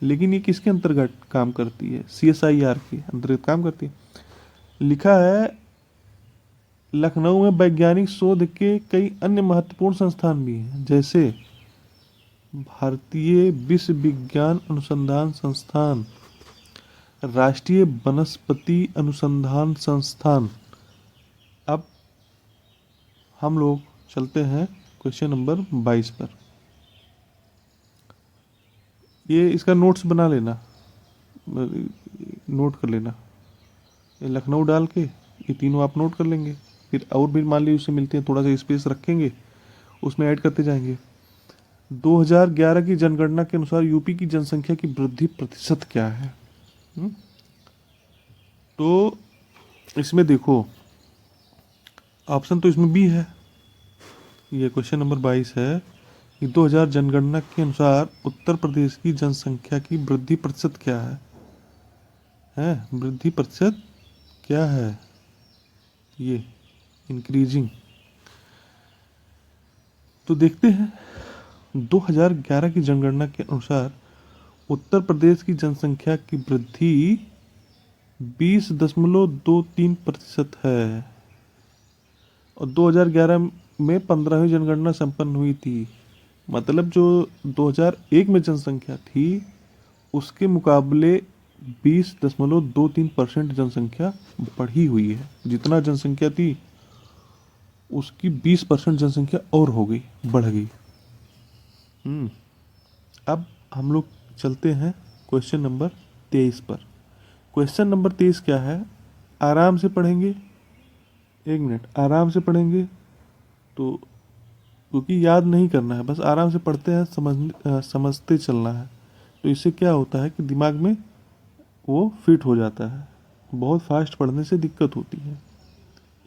[SPEAKER 1] लेकिन ये किसके अंतर्गत काम करती है? CSIR के अंतर्गत काम करती है। लिखा है लखनऊ में वैज्ञानिक शोध के कई अन्य महत्वपूर्ण संस्थान भी हैं, जैसे भारतीय विश्व विज्ञान अनुसंधान संस्थान, राष्ट्रीय वनस्पति अनुसंधान संस्थान। अब हम लोग चलते हैं क्वेश्चन नंबर 22 पर। ये इसका नोट्स बना लेना, नोट कर लेना। ये लखनऊ डाल के ये तीनों आप नोट कर लेंगे। फिर और भी मान लीजिए उससे मिलते हैं, थोड़ा सा स्पेस रखेंगे, उसमें ऐड करते जाएंगे। 2011 की जनगणना के अनुसार यूपी की जनसंख्या की वृद्धि प्रतिशत क्या है? तो इसमें देखो, ऑप्शन तो इसमें भी है। ये क्वेश्चन नंबर 22 है कि 2000 जनगणना के अनुसार उत्तर प्रदेश की जनसंख्या की वृद्धि प्रतिशत क्या है? वृद्धि प्रतिशत क्या है? ये इंक्रीजिंग। तो देखते हैं, 2011 की जनगणना के अनुसार उत्तर प्रदेश की जनसंख्या की वृद्धि 20.23% है और 2011 में 15वीं जनगणना संपन्न हुई थी। मतलब जो 2001 में जनसंख्या थी उसके मुकाबले 20.23% जनसंख्या बढ़ी हुई है। जितना जनसंख्या थी उसकी 20% जनसंख्या और हो गई, बढ़ गई। अब हम लोग चलते हैं क्वेश्चन नंबर 23 पर। क्वेश्चन नंबर 23 क्या है? आराम से पढ़ेंगे, 1 मिनट आराम से पढ़ेंगे, तो क्योंकि याद नहीं करना है, बस आराम से पढ़ते हैं, समझते चलना है। तो इससे क्या होता है कि दिमाग में वो फिट हो जाता है। बहुत फास्ट पढ़ने से दिक्कत होती है।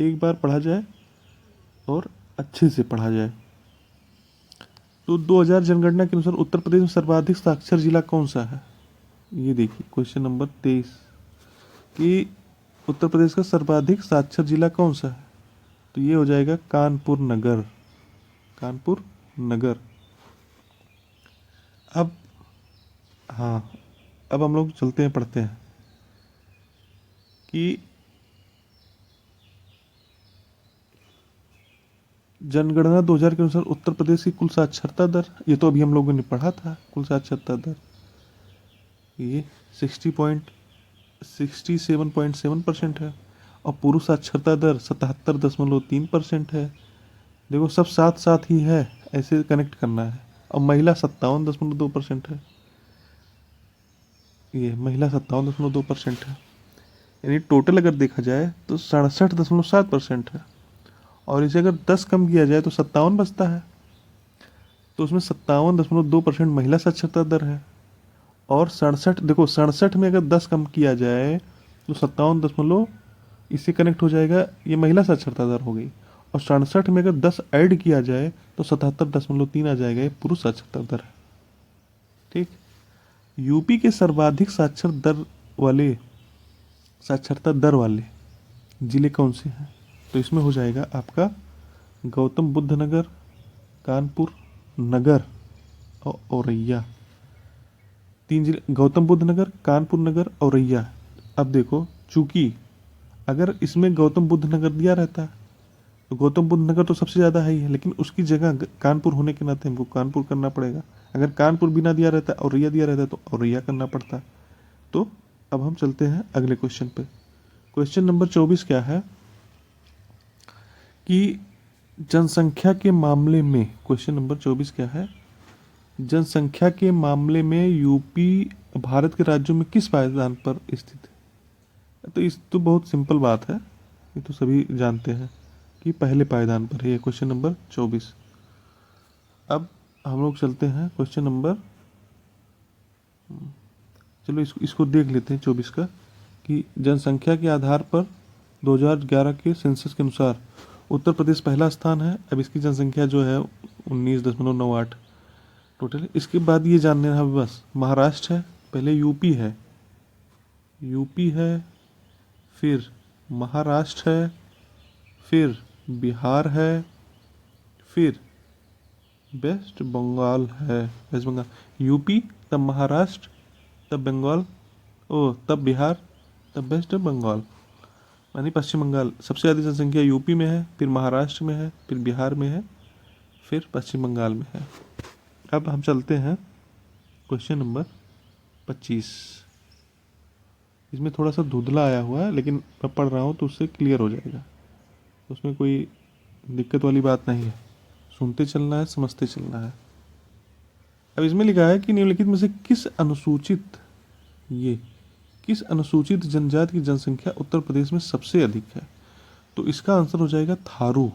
[SPEAKER 1] एक बार पढ़ा जाए और अच्छे से पढ़ा जाए। तो 2000 जनगणना के अनुसार उत्तर प्रदेश में सर्वाधिक साक्षर जिला कौन सा है? ये देखिए क्वेश्चन नंबर 23 कि उत्तर प्रदेश का सर्वाधिक साक्षर जिला कौन सा है? तो ये हो जाएगा कानपुर नगर। कानपुर नगर। अब हाँ, अब हम लोग चलते हैं, पढ़ते हैं कि जनगणना 2000 के अनुसार उत्तर प्रदेश की कुल साक्षरता दर, ये तो अभी हम लोगों ने पढ़ा था, कुल साक्षरता दर ये 67.7% है और पुरुष साक्षरता दर 77.3% है। देखो सब साथ साथ ही है, ऐसे कनेक्ट करना है। और महिला 57.2% है। ये महिला 57.2% है। यानी टोटल अगर देखा जाए तो 67.7% है। और इसे अगर 10 कम किया जाए तो 57 बचता है। तो उसमें 57.2% महिला साक्षरता दर है। और 67, देखो 67 में अगर 10 कम किया जाए तो 57 इससे कनेक्ट हो जाएगा, ये महिला साक्षरता दर हो गई। और 67 में अगर 10 ऐड किया जाए तो 77.3 आ जाएगा, ये पुरुष साक्षरता दर है। ठीक। यूपी के सर्वाधिक साक्षरता दर वाले जिले कौन से हैं? तो इसमें हो जाएगा आपका गौतम बुद्ध नगर, कानपुर नगर और औरैया। 3 जिले, गौतम बुद्ध नगर, कानपुर नगर, औरैया। अब देखो, चूंकि अगर इसमें गौतम बुद्ध नगर दिया रहता तो गौतम बुद्ध नगर तो सबसे ज़्यादा है ही है, लेकिन उसकी जगह कानपुर होने के नाते हमको कानपुर करना पड़ेगा। अगर कानपुर बिना दिया रहता, औरैया दिया रहता तो औरैया करना पड़ता। तो अब हम चलते हैं अगले क्वेश्चन पे। क्वेश्चन नंबर 24 क्या है कि जनसंख्या के मामले में, क्वेश्चन नंबर 24 क्या है, जनसंख्या के मामले में यूपी भारत के राज्यों में किस पायदान पर स्थित है? तो इस तो बहुत सिंपल बात है, ये तो सभी जानते हैं कि पहले पायदान पर है। Question number 24। अब हम लोग चलते हैं क्वेश्चन नंबर, चलो इसको देख लेते हैं 24 का, कि जनसंख्या के आधार पर 2011 के सेंसस के अनुसार उत्तर प्रदेश पहला स्थान है। अब इसकी जनसंख्या जो है 19.98 टोटल। इसके बाद ये जानने है बस, महाराष्ट्र है, पहले यूपी है, फिर महाराष्ट्र है, फिर बिहार है, फिर वेस्ट बंगाल है। वेस्ट बंगाल, यूपी, तब महाराष्ट्र, तब बंगाल, तब बिहार, तब वेस्ट बंगाल, यानी पश्चिम बंगाल। सबसे ज़्यादा जनसंख्या यूपी में है, फिर महाराष्ट्र में है, फिर बिहार में है, फिर पश्चिम बंगाल में है। अब हम चलते हैं क्वेश्चन नंबर 25। इसमें थोड़ा सा धुंधला आया हुआ है, लेकिन मैं पढ़ रहा हूँ तो उससे क्लियर हो जाएगा, उसमें कोई दिक्कत वाली बात नहीं है। सुनते चलना है, समझते चलना है। अब इसमें लिखा है कि निम्नलिखित में से किस अनुसूचित जनजाति की जनसंख्या उत्तर प्रदेश में सबसे अधिक है? तो इसका आंसर हो जाएगा थारू।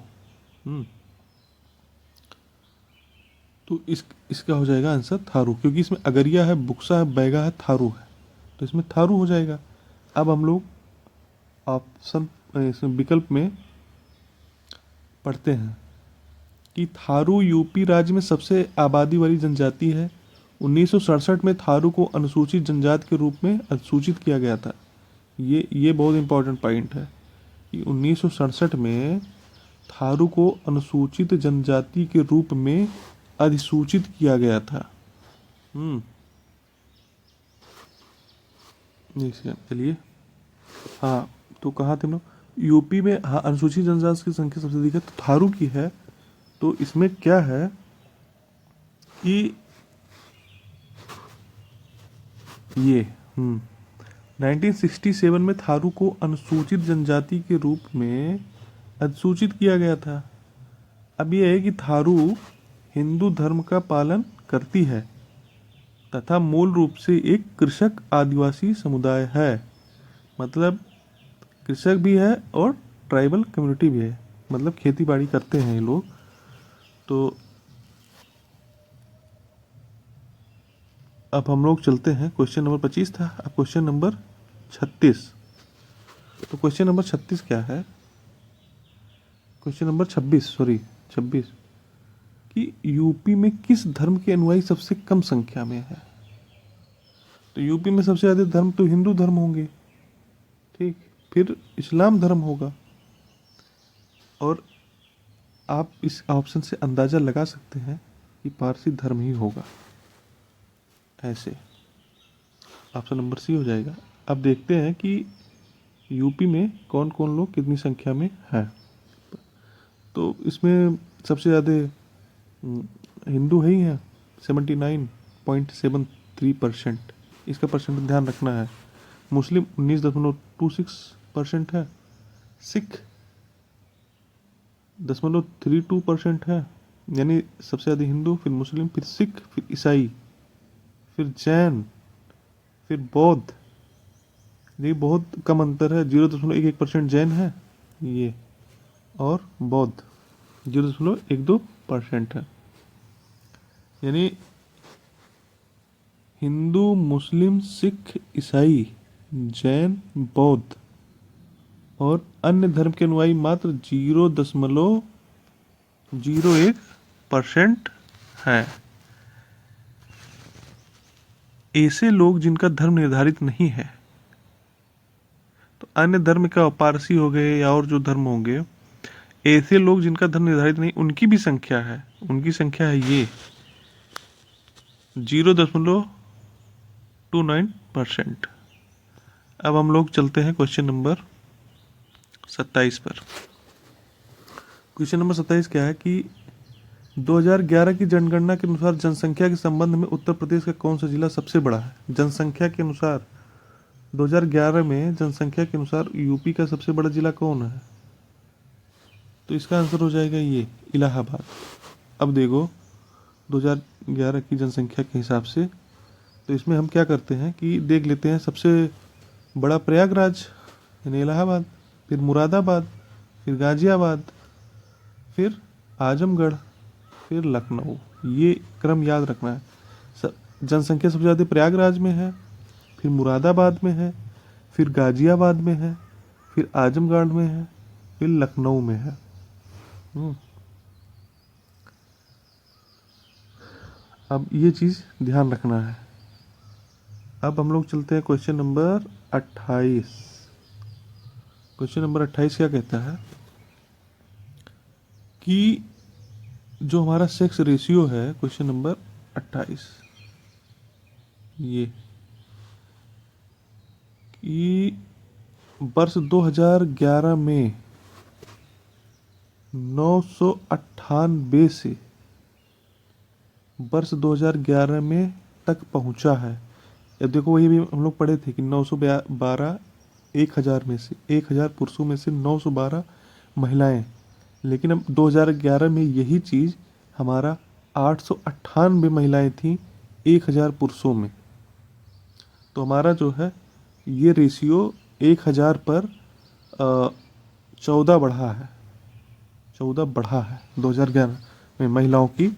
[SPEAKER 1] तो इसका हो जाएगा आंसर थारू, क्योंकि इसमें अगरिया है, बुक्सा है, बैगा है, थारू है, तो इसमें थारू हो जाएगा। अब हम लोग ऑप्शन, इसमें विकल्प में पढ़ते हैं कि थारू यूपी राज्य में सबसे आबादी वाली जनजाति है। 1967 में थारू को अनुसूचित जनजाति के रूप में अधिसूचित किया गया था। ये बहुत इंपॉर्टेंट पॉइंट है कि 1967 में थारू को अनुसूचित जनजाति के रूप में अधिसूचित किया गया था। चलिए, हाँ, तो कहाँ थे हम लोग? यूपी में, हाँ, अनुसूचित जनजाति की संख्या सबसे अधिक है, तो थारू की है। तो इसमें क्या है कि ये 1967 में थारू को अनुसूचित जनजाति के रूप में अधिसूचित किया गया था। अब यह है कि थारू हिंदू धर्म का पालन करती है तथा मूल रूप से एक कृषक आदिवासी समुदाय है। मतलब कृषक भी है और ट्राइबल कम्युनिटी भी है, मतलब खेती बाड़ी करते हैं ये लोग। तो अब हम लोग चलते हैं, क्वेश्चन नंबर 25 था, अब क्वेश्चन नंबर 36। तो क्वेश्चन नंबर 36 क्या है, क्वेश्चन नंबर 26 कि यूपी में किस धर्म के अनुयायी सबसे कम संख्या में है। तो यूपी में सबसे ज़्यादा धर्म तो हिंदू धर्म होंगे, ठीक, फिर इस्लाम धर्म होगा, और आप इस ऑप्शन से अंदाज़ा लगा सकते हैं कि पारसी धर्म ही होगा। ऐसे ऑप्शन नंबर सी हो जाएगा। अब देखते हैं कि यूपी में कौन कौन लोग कितनी संख्या में हैं। तो इसमें सबसे ज़्यादा हिंदू ही हैं, 79.73%, इसका परसेंट ध्यान रखना है। मुस्लिम 19.26% है, सिख 0.32% है, यानी सबसे ज़्यादा हिंदू, फिर मुस्लिम, फिर सिख, फिर ईसाई, फिर जैन, फिर बौद्ध। ये बहुत कम अंतर है, 0.11% जैन है ये, और बौद्ध 0.12% है। यानी हिंदू, मुस्लिम, सिख, ईसाई, जैन, बौद्ध और अन्य धर्म के अनुयायी मात्र 0.01% है। ऐसे लोग जिनका धर्म निर्धारित नहीं है, तो अन्य धर्म का पारसी हो गए या और जो धर्म होंगे, ऐसे लोग जिनका धर्म निर्धारित नहीं, उनकी भी संख्या है, उनकी संख्या है ये 0.29%। अब हम लोग चलते हैं क्वेश्चन नंबर 27 पर। क्वेश्चन नंबर 27 क्या है कि 2011 की जनगणना के अनुसार जनसंख्या के संबंध में उत्तर प्रदेश का कौन सा जिला सबसे बड़ा है। जनसंख्या के अनुसार 2011 में जनसंख्या के अनुसार यूपी का सबसे बड़ा जिला कौन है, तो इसका आंसर हो जाएगा ये इलाहाबाद। अब देखो 2011 की जनसंख्या के हिसाब से, तो इसमें हम क्या करते हैं कि देख लेते हैं सबसे बड़ा प्रयागराज यानी इलाहाबाद, फिर मुरादाबाद, फिर गाजियाबाद, फिर आजमगढ़, फिर लखनऊ। ये क्रम याद रखना है। जनसंख्या सबसे ज़्यादा प्रयागराज में है, फिर मुरादाबाद में है, फिर गाजियाबाद में है, फिर आजमगढ़ में है, फिर लखनऊ में है। अब ये चीज़ ध्यान रखना है। अब हम लोग चलते हैं क्वेश्चन नंबर 28। क्वेश्चन नंबर 28 क्या कहता है कि जो हमारा सेक्स रेशियो है, क्वेश्चन नंबर 28 ये कि वर्ष 2011 में 998 से वर्ष 2011 में तक पहुंचा है। अब देखो वही भी हम लोग पढ़े थे कि 912 1000 में से 1000 पुरुषों में से 912 महिलाएं, लेकिन अब 2011 में यही चीज़ हमारा 898 महिलाएं थी 1000 पुरुषों में। तो हमारा जो है ये रेशियो 1000 पर 14 बढ़ा है, 14 बढ़ा है 2011 में महिलाओं की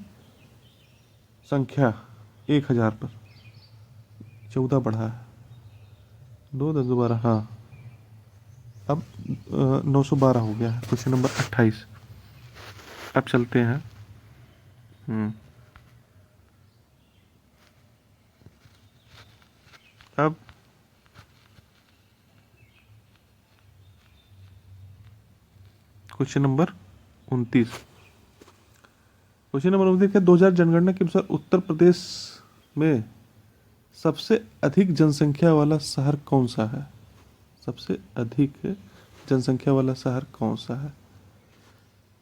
[SPEAKER 1] संख्या 1000 पर 14 बढ़ा है। 2 10 12, हाँ, अब 912 हो गया है। Question number 28। अब चलते हैं अब क्वेश्चन नंबर 29। क्वेश्चन नंबर 29 है 2000 जनगणना के अनुसार उत्तर प्रदेश में सबसे अधिक जनसंख्या वाला शहर कौन सा है। सबसे अधिक जनसंख्या वाला शहर कौन सा है।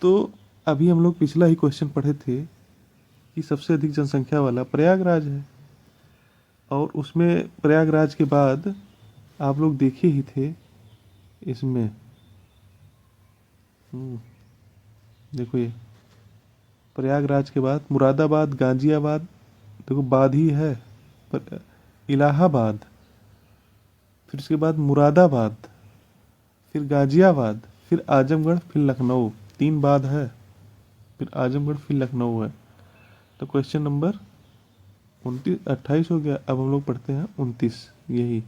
[SPEAKER 1] तो अभी हम लोग पिछला ही क्वेश्चन पढ़े थे कि सबसे अधिक जनसंख्या वाला प्रयागराज है, और उसमें प्रयागराज के बाद आप लोग देखे ही थे इसमें देखो ये प्रयागराज के बाद मुरादाबाद, गाजियाबाद, देखो बाद ही है, पर इलाहाबाद, फिर उसके बाद मुरादाबाद, फिर गाजियाबाद, फिर आजमगढ़, फिर लखनऊ। 3 बाद है, फिर आजमगढ़, फिर लखनऊ है। तो क्वेश्चन नंबर 28 हो गया। अब हम लोग पढ़ते हैं 29 यही।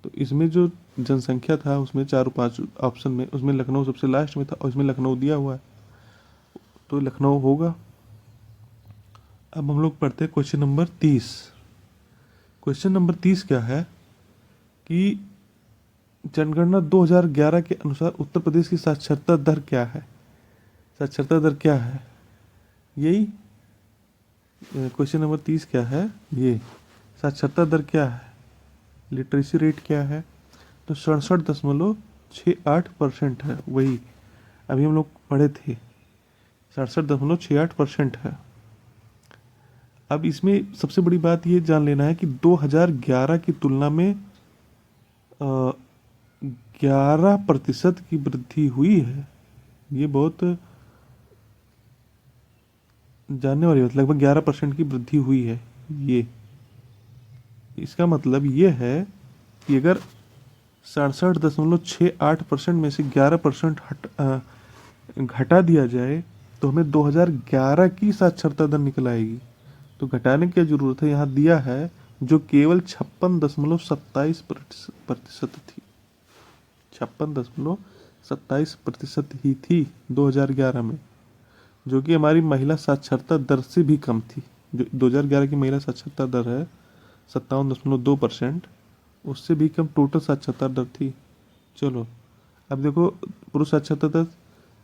[SPEAKER 1] तो इसमें जो जनसंख्या था उसमें 4-5 ऑप्शन में, उसमें लखनऊ सबसे लास्ट में था और इसमें लखनऊ दिया हुआ है, तो लखनऊ होगा। अब हम लोग पढ़ते हैं क्वेश्चन नंबर 30। क्वेश्चन नंबर 30 क्या है कि जनगणना 2011 के अनुसार उत्तर प्रदेश की साक्षरता दर क्या है? साक्षरता दर क्या है? यही क्वेश्चन नंबर 30 क्या है, ये साक्षरता दर क्या है, लिटरेसी रेट क्या है? तो 67.68% है, वही अभी हम लोग पढ़े थे, 67.68% है। अब इसमें सबसे बड़ी बात ये जान लेना है कि 2011 की तुलना में 11% की वृद्धि हुई है। ये बहुत जानने वाली बात, लगभग 11% की वृद्धि हुई है। ये इसका मतलब ये है कि अगर 67.68% में से 11% घटा दिया जाए तो हमें 2011 की साक्षरता दर निकल आएगी। तो घटाने की जरूरत है, यहाँ दिया है जो केवल 56.27% थी, 56.27% ही थी 2011 में, जो कि हमारी महिला साक्षरता दर से भी कम थी। जो 2011 की महिला साक्षरता दर है 57.2%, उससे भी कम टोटल साक्षरता दर थी। चलो अब देखो, पुरुष साक्षरता दर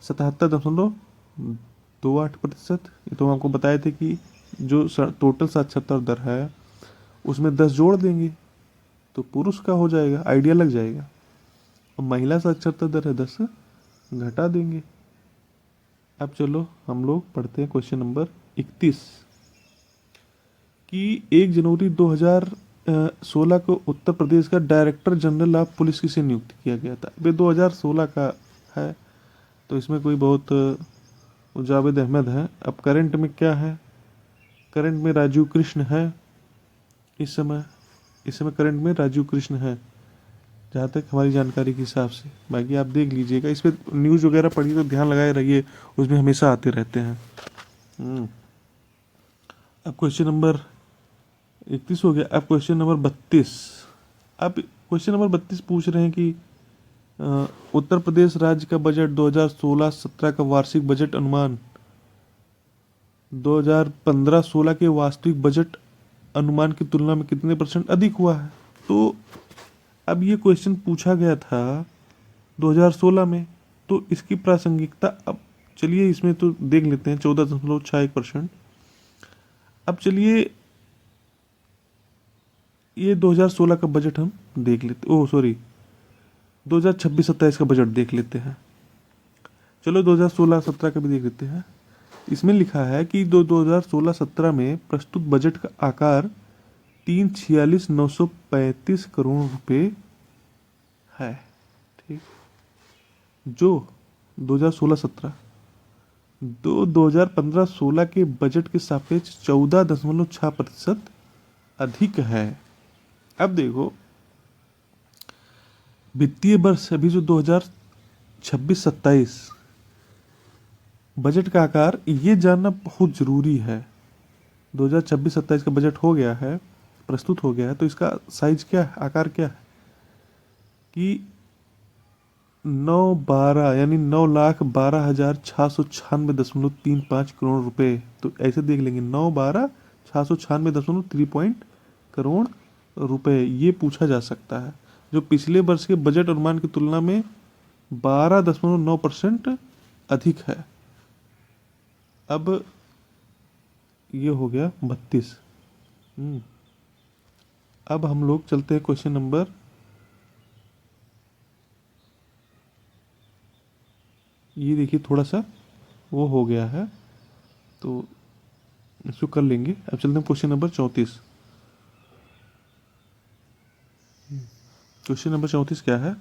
[SPEAKER 1] 77.28%। तो हम आपको बताए थे कि जो टोटल साक्षरता दर है उसमें 10 जोड़ देंगे तो पुरुष का हो जाएगा, आइडिया लग जाएगा। और महिला साक्षरता दर है 10, घटा देंगे। अब चलो हम लोग पढ़ते हैं क्वेश्चन नंबर 31 कि 1 जनवरी 2016 को उत्तर प्रदेश का डायरेक्टर जनरल ऑफ पुलिस किसे नियुक्त किया गया था? वे 2016 का है, तो इसमें कोई बहुत जावेद अहमद है। अब करंट में क्या है? करंट में राजीव कृष्ण है। इस समय करंट में राजीव कृष्ण है, जहाँ तक हमारी जानकारी के हिसाब से। बाकी आप देख लीजिएगा, इस पर न्यूज़ वगैरह पढ़िए तो ध्यान लगाए रहिए, उसमें हमेशा आते रहते हैं। अब क्वेश्चन नंबर 31 हो गया। अब क्वेश्चन नंबर 32। अब क्वेश्चन नंबर 32 पूछ रहे हैं कि उत्तर प्रदेश राज्य का बजट 2016-17 का वार्षिक बजट अनुमान 2015-16 के वास्तविक बजट अनुमान की तुलना में कितने % अधिक हुआ है? तो अब ये क्वेश्चन पूछा गया था 2016 में, तो इसकी प्रासंगिकता अब चलिए इसमें तो देख लेते हैं, 14.61%। अब चलिए ये 2016 का बजट हम देख लेते, 2026-27 का बजट देख लेते हैं। चलो 2016-17 का भी देख लेते हैं। इसमें लिखा है कि 2016-17 में प्रस्तुत बजट का आकार 346,935 करोड़ रुपए है। ठीक, जो 2016-17 2015-16 के बजट के सापेक्ष 14.6% अधिक है। अब देखो, वित्तीय वर्ष अभी जो 2026-27 बजट का आकार, ये जानना बहुत जरूरी है। 2026-27 का बजट हो गया है, प्रस्तुत हो गया है, तो इसका साइज क्या है, आकार क्या है कि 912 यानी 9,12,696.35 करोड़ रुपए। तो ऐसे देख लेंगे, 9,12,696.3 करोड़ रुपए, ये पूछा जा सकता है, जो पिछले वर्ष के बजट अनुमान की तुलना में 12.9% अधिक है। अब ये हो गया 32। अब हम लोग चलते हैं क्वेश्चन नंबर, ये देखिए थोड़ा सा वो हो गया है तो इसको कर लेंगे। अब चलते हैं क्वेश्चन नंबर 34। क्वेश्चन नंबर 34 क्या है?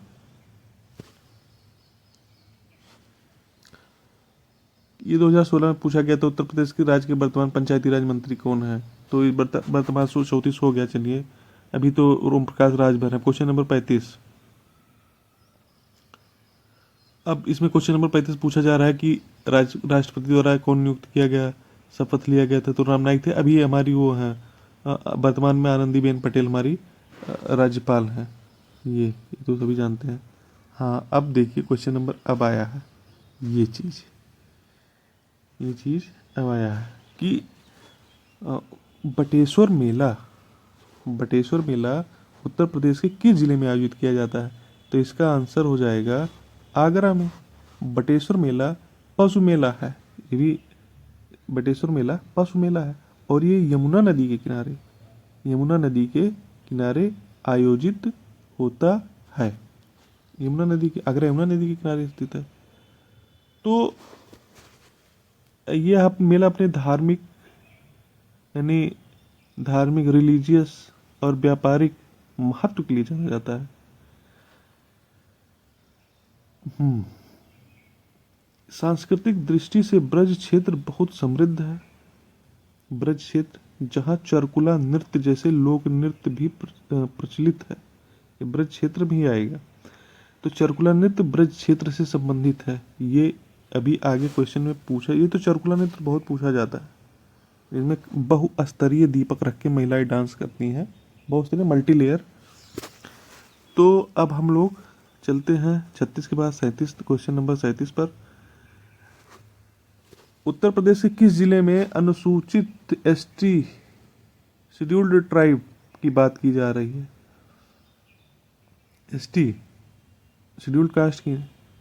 [SPEAKER 1] ये 2016 में पूछा गया था उत्तर प्रदेश के राज्य के वर्तमान पंचायती राज मंत्री कौन है? तो ये वर्तमान 34 हो गया। चलिए अभी तो ओम प्रकाश राजभर है। Question number 35। अब इसमें क्वेश्चन नंबर 35 पूछा जा रहा है कि राष्ट्रपति द्वारा कौन नियुक्त किया गया, शपथ लिया गया था? तो राम नाईक थे। अभी हमारी वो है वर्तमान में आनंदीबेन पटेल हमारी राज्यपाल हैं। ये तो सभी जानते हैं। हाँ, अब देखिए क्वेश्चन नंबर अब आया है। ये चीज़ अब आया है कि अ, बटेश्वर मेला बटेश्वर मेला उत्तर प्रदेश के किस जिले में आयोजित किया जाता है? तो इसका आंसर हो जाएगा आगरा में। बटेश्वर मेला पशु मेला है। ये भी बटेश्वर मेला पशु मेला है और ये यमुना नदी के किनारे आयोजित होता है। आगरा यमुना नदी के किनारे स्थित है। तो ये मेला अपने धार्मिक रिलीजियस और व्यापारिक महत्व के लिए जाना जाता है। सांस्कृतिक दृष्टि से ब्रज क्षेत्र बहुत समृद्ध है। ब्रज क्षेत्र जहाँ चरकुला नृत्य जैसे लोक नृत्य भी प्रचलित है, ये ब्रज क्षेत्र में ही आएगा। तो चरकुला नृत्य ब्रज क्षेत्र से संबंधित है। ये अभी आगे क्वेश्चन में पूछा, ये तो चरकुला नृत्य बहुत पूछा जाता है। इसमें बहुस्तरीय दीपक रख के महिलाएं डांस करती हैं, बहुस्तरीय मल्टी लेयर। तो अब हम लोग चलते हैं 36 के बाद 37 क्वेश्चन नंबर 37 पर। उत्तर प्रदेश के किस जिले में अनुसूचित एसटी शेड्यूल्ड ट्राइब की बात की जा रही है? एसटी शेड्यूल्ड कास्ट की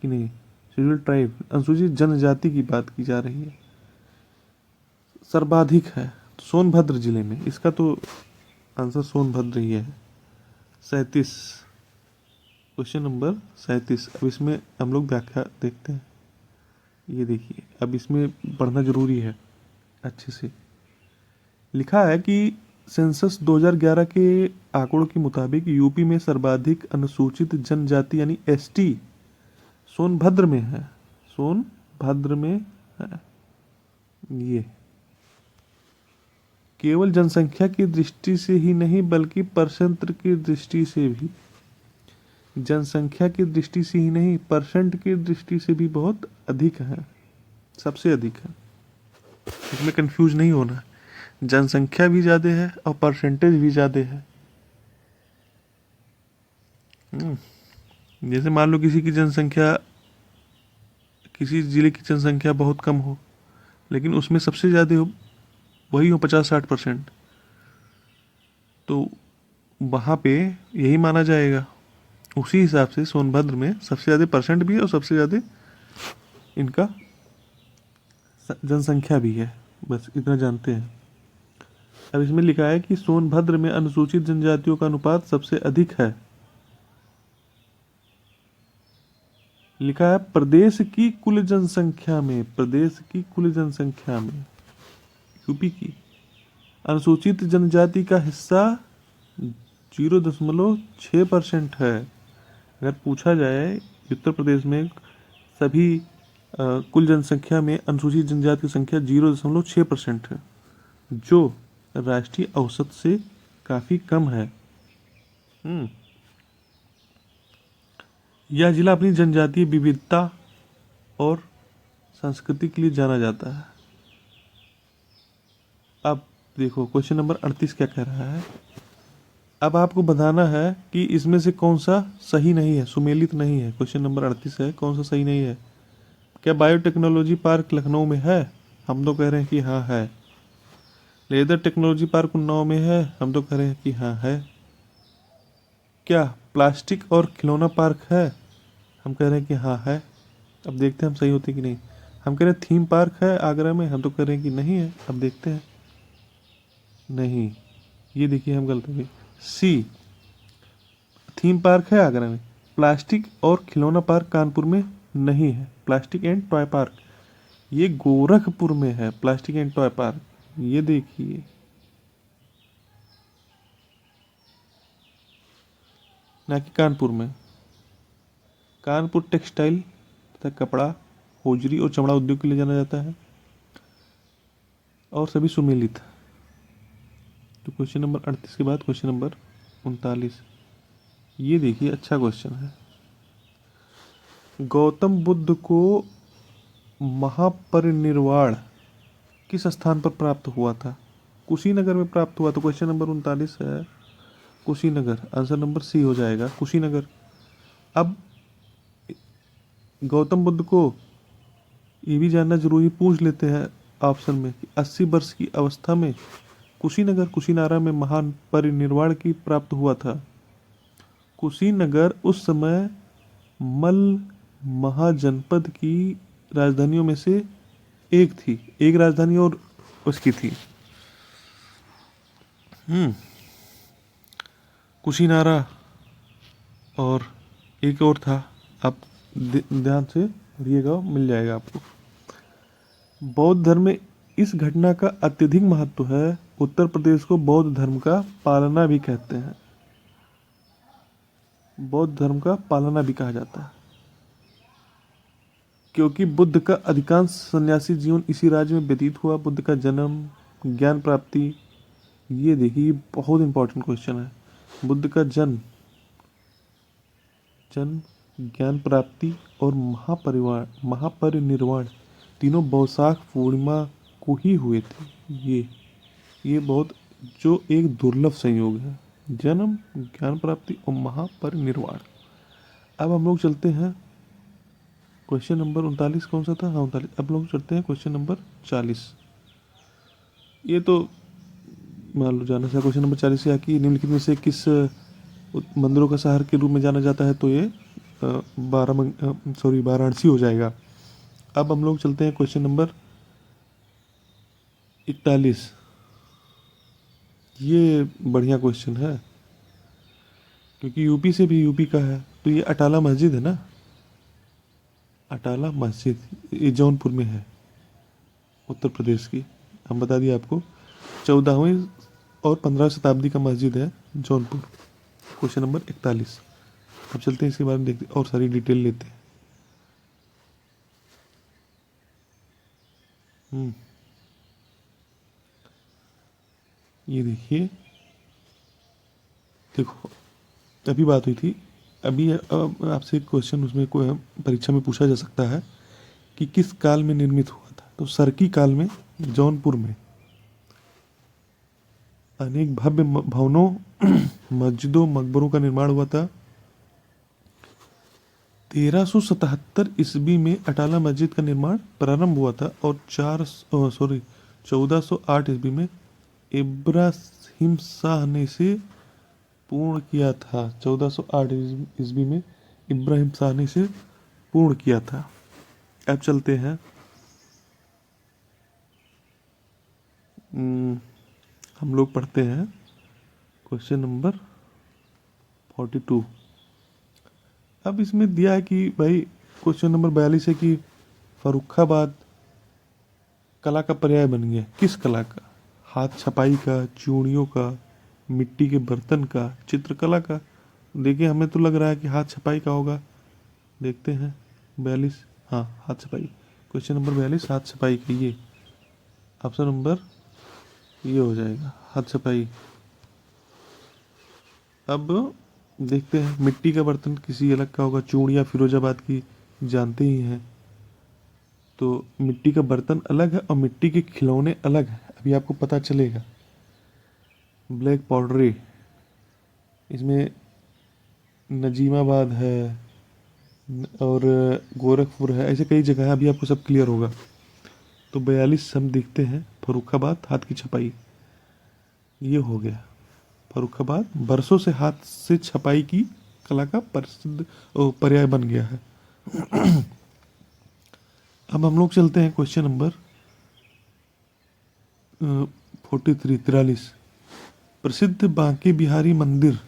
[SPEAKER 1] नहीं, शेड्यूल्ड ट्राइब अनुसूचित जनजाति की बात की जा रही है। सर्वाधिक है तो सोनभद्र जिले में, इसका तो आंसर सोनभद्र ही है। 37 क्वेश्चन नंबर 37। अब इसमें हम लोग व्याख्या देखते हैं। ये देखिए, अब इसमें पढ़ना जरूरी है अच्छे से। लिखा है कि सेंसस 2011 के आंकड़ों के मुताबिक यूपी में सर्वाधिक अनुसूचित जनजाति यानी एसटी सोनभद्र में है। ये केवल जनसंख्या की दृष्टि से ही नहीं बल्कि परसेंट की दृष्टि से भी, जनसंख्या की दृष्टि से ही नहीं परसेंट की दृष्टि से भी बहुत अधिक है, सबसे अधिक है। इसमें कंफ्यूज नहीं होना, जनसंख्या भी ज़्यादा है और परसेंटेज भी ज़्यादा है। जैसे मान लो किसी जिले की जनसंख्या बहुत कम हो, लेकिन उसमें सबसे ज़्यादा हो वही हो 50-60%, तो वहाँ पे यही माना जाएगा। उसी हिसाब से सोनभद्र में सबसे ज़्यादा परसेंट भी है और सबसे ज़्यादा इनका जनसंख्या भी है, बस इतना जानते हैं। अब इसमें लिखा है कि सोनभद्र में अनुसूचित जनजातियों का अनुपात सबसे अधिक है। लिखा है प्रदेश की कुल जनसंख्या में यूपी की अनुसूचित जनजाति का हिस्सा 0.6% है। अगर पूछा जाए उत्तर प्रदेश में सभी कुल जनसंख्या में अनुसूचित जनजाति की संख्या 0.6% है, जो राष्ट्रीय औसत से काफ़ी कम है। यह जिला अपनी जनजातीय विविधता और संस्कृति के लिए जाना जाता है। अब देखो क्वेश्चन नंबर 38 क्या कह रहा है। अब आपको बताना है कि इसमें से कौन सा सही नहीं है, सुमेलित नहीं है। क्वेश्चन नंबर 38 है, कौन सा सही नहीं है। क्या बायोटेक्नोलॉजी पार्क लखनऊ में है? हम तो कह रहे हैं कि हाँ है। लेदर टेक्नोलॉजी पार्क उन्नाव में है? हम तो कह रहे हैं कि हाँ है। क्या प्लास्टिक और खिलौना पार्क है? हम कह रहे हैं कि हाँ है। अब देखते हैं हम सही होते कि नहीं। हम कह रहे हैं थीम पार्क है आगरा में, हम तो कह रहे हैं कि नहीं है। अब देखते हैं। नहीं, ये देखिए हम गलत हो गए। सी थीम पार्क है आगरा में, प्लास्टिक और खिलौना पार्क कानपुर में नहीं है। प्लास्टिक एंड टॉय पार्क ये गोरखपुर में है। प्लास्टिक एंड टॉय पार्क ये देखिए, ना कि कानपुर में। कानपुर टेक्सटाइल तथा कपड़ा, होजरी और चमड़ा उद्योग के लिए जाना जाता है और सभी सुमेलित। तो क्वेश्चन नंबर 38 के बाद क्वेश्चन नंबर 39। ये देखिए अच्छा क्वेश्चन है। गौतम बुद्ध को महापरिनिर्वाण किस स्थान पर प्राप्त हुआ था? कुशीनगर में प्राप्त हुआ। तो क्वेश्चन नंबर 39 है कुशीनगर, आंसर नंबर सी हो जाएगा कुशीनगर। अब गौतम बुद्ध को ये भी जानना जरूरी, पूछ लेते हैं ऑप्शन में कि 80 वर्ष की अवस्था में कुशीनगर कुशीनारा में महान परिनिर्वाण की प्राप्त हुआ था। कुशीनगर उस समय मल्ल महाजनपद की राजधानियों में से एक थी, एक राजधानी और उसकी थी कुशीनारा, और एक और था, आप ध्यान से पढ़िएगा, मिल जाएगा आपको। बौद्ध धर्म में इस घटना का अत्यधिक महत्व है। उत्तर प्रदेश को बौद्ध धर्म का पालना भी कहते हैं, बौद्ध धर्म का पालना भी कहा जाता है, क्योंकि बुद्ध का अधिकांश सन्यासी जीवन इसी राज्य में व्यतीत हुआ। बुद्ध का जन्म, ज्ञान प्राप्ति, ये देखिए बहुत इंपॉर्टेंट क्वेश्चन है। बुद्ध का जन्म, ज्ञान प्राप्ति और महापरिनिर्वाण तीनों वैशाख पूर्णिमा को ही हुए थे। ये बहुत जो एक दुर्लभ संयोग है, जन्म, ज्ञान प्राप्ति और महापरिनिर्वाण। अब हम लोग चलते हैं क्वेश्चन नंबर 39, कौन सा था? हाँ 39। अब लोग चलते हैं क्वेश्चन नंबर 40। ये तो मान लो जाना था। क्वेश्चन नंबर 40 है कि निम्नलिखित में से किस मंदिरों का शहर के रूप में जाना जाता है? तो ये वाराणसी हो जाएगा। अब हम लोग चलते हैं क्वेश्चन नंबर 41। ये बढ़िया क्वेश्चन है क्योंकि यूपी से भी यूपी का है। तो ये अटाला मस्जिद है ना, अटाला मस्जिद, ये जौनपुर में है, उत्तर प्रदेश की। हम बता दिए आपको, 14वीं और 15वीं शताब्दी का मस्जिद है जौनपुर। Question number 41। अब चलते हैं इसके बारे में देखते और सारी डिटेल लेते हैं। ये देखिए, देखो अभी बात हुई थी, अभी आपसे एक क्वेश्चन उसमें कोई परीक्षा में पूछा जा सकता है कि किस काल में निर्मित हुआ था। तो सरकी काल में जौनपुर में अनेक भव्य भवनों, मस्जिदों, मकबरों का निर्माण हुआ था। 1377 ईस्वी में अटाला मस्जिद का निर्माण प्रारंभ हुआ था और 1408 ईस्वी में इब्राहिम शाह ने इसे पूर्ण किया था। 1408 ईस्वी में इब्राहिम शाह ने इसे पूर्ण किया था। अब चलते हैं हम लोग पढ़ते हैं क्वेश्चन नंबर 42। अब इसमें दिया है कि भाई क्वेश्चन नंबर 42 है कि फर्रुखाबाद कला का पर्याय बन गया। किस कला का? हाथ छपाई का, चूड़ियों का, मिट्टी के बर्तन का, चित्रकला का। देखिए हमें तो लग रहा है कि हाथ छपाई का होगा, देखते हैं। 42, हाँ हाथ छपाई। क्वेश्चन नंबर 42 हाथ छपाई का, ये ऑप्शन नंबर ये हो जाएगा, हाथ छपाई। अब देखते हैं, मिट्टी का बर्तन किसी अलग का होगा, चूड़ियाँ फिरोजाबाद की जानते ही हैं। तो मिट्टी का बर्तन अलग है और मिट्टी के खिलौने अलग हैं, अभी आपको पता चलेगा। ब्लैक पॉटरी, इसमें नजीमाबाद है और गोरखपुर है, ऐसे कई जगह है, अभी आपको सब क्लियर होगा। तो 42 हम देखते हैं, फर्रुखाबाद हाथ की छपाई, ये हो गया। फर्रुखाबाद बरसों से हाथ से छपाई की कला का प्रसिद्ध पर्याय बन गया है। अब हम लोग चलते हैं क्वेश्चन नंबर 43। प्रसिद्ध बांके बिहारी मंदिर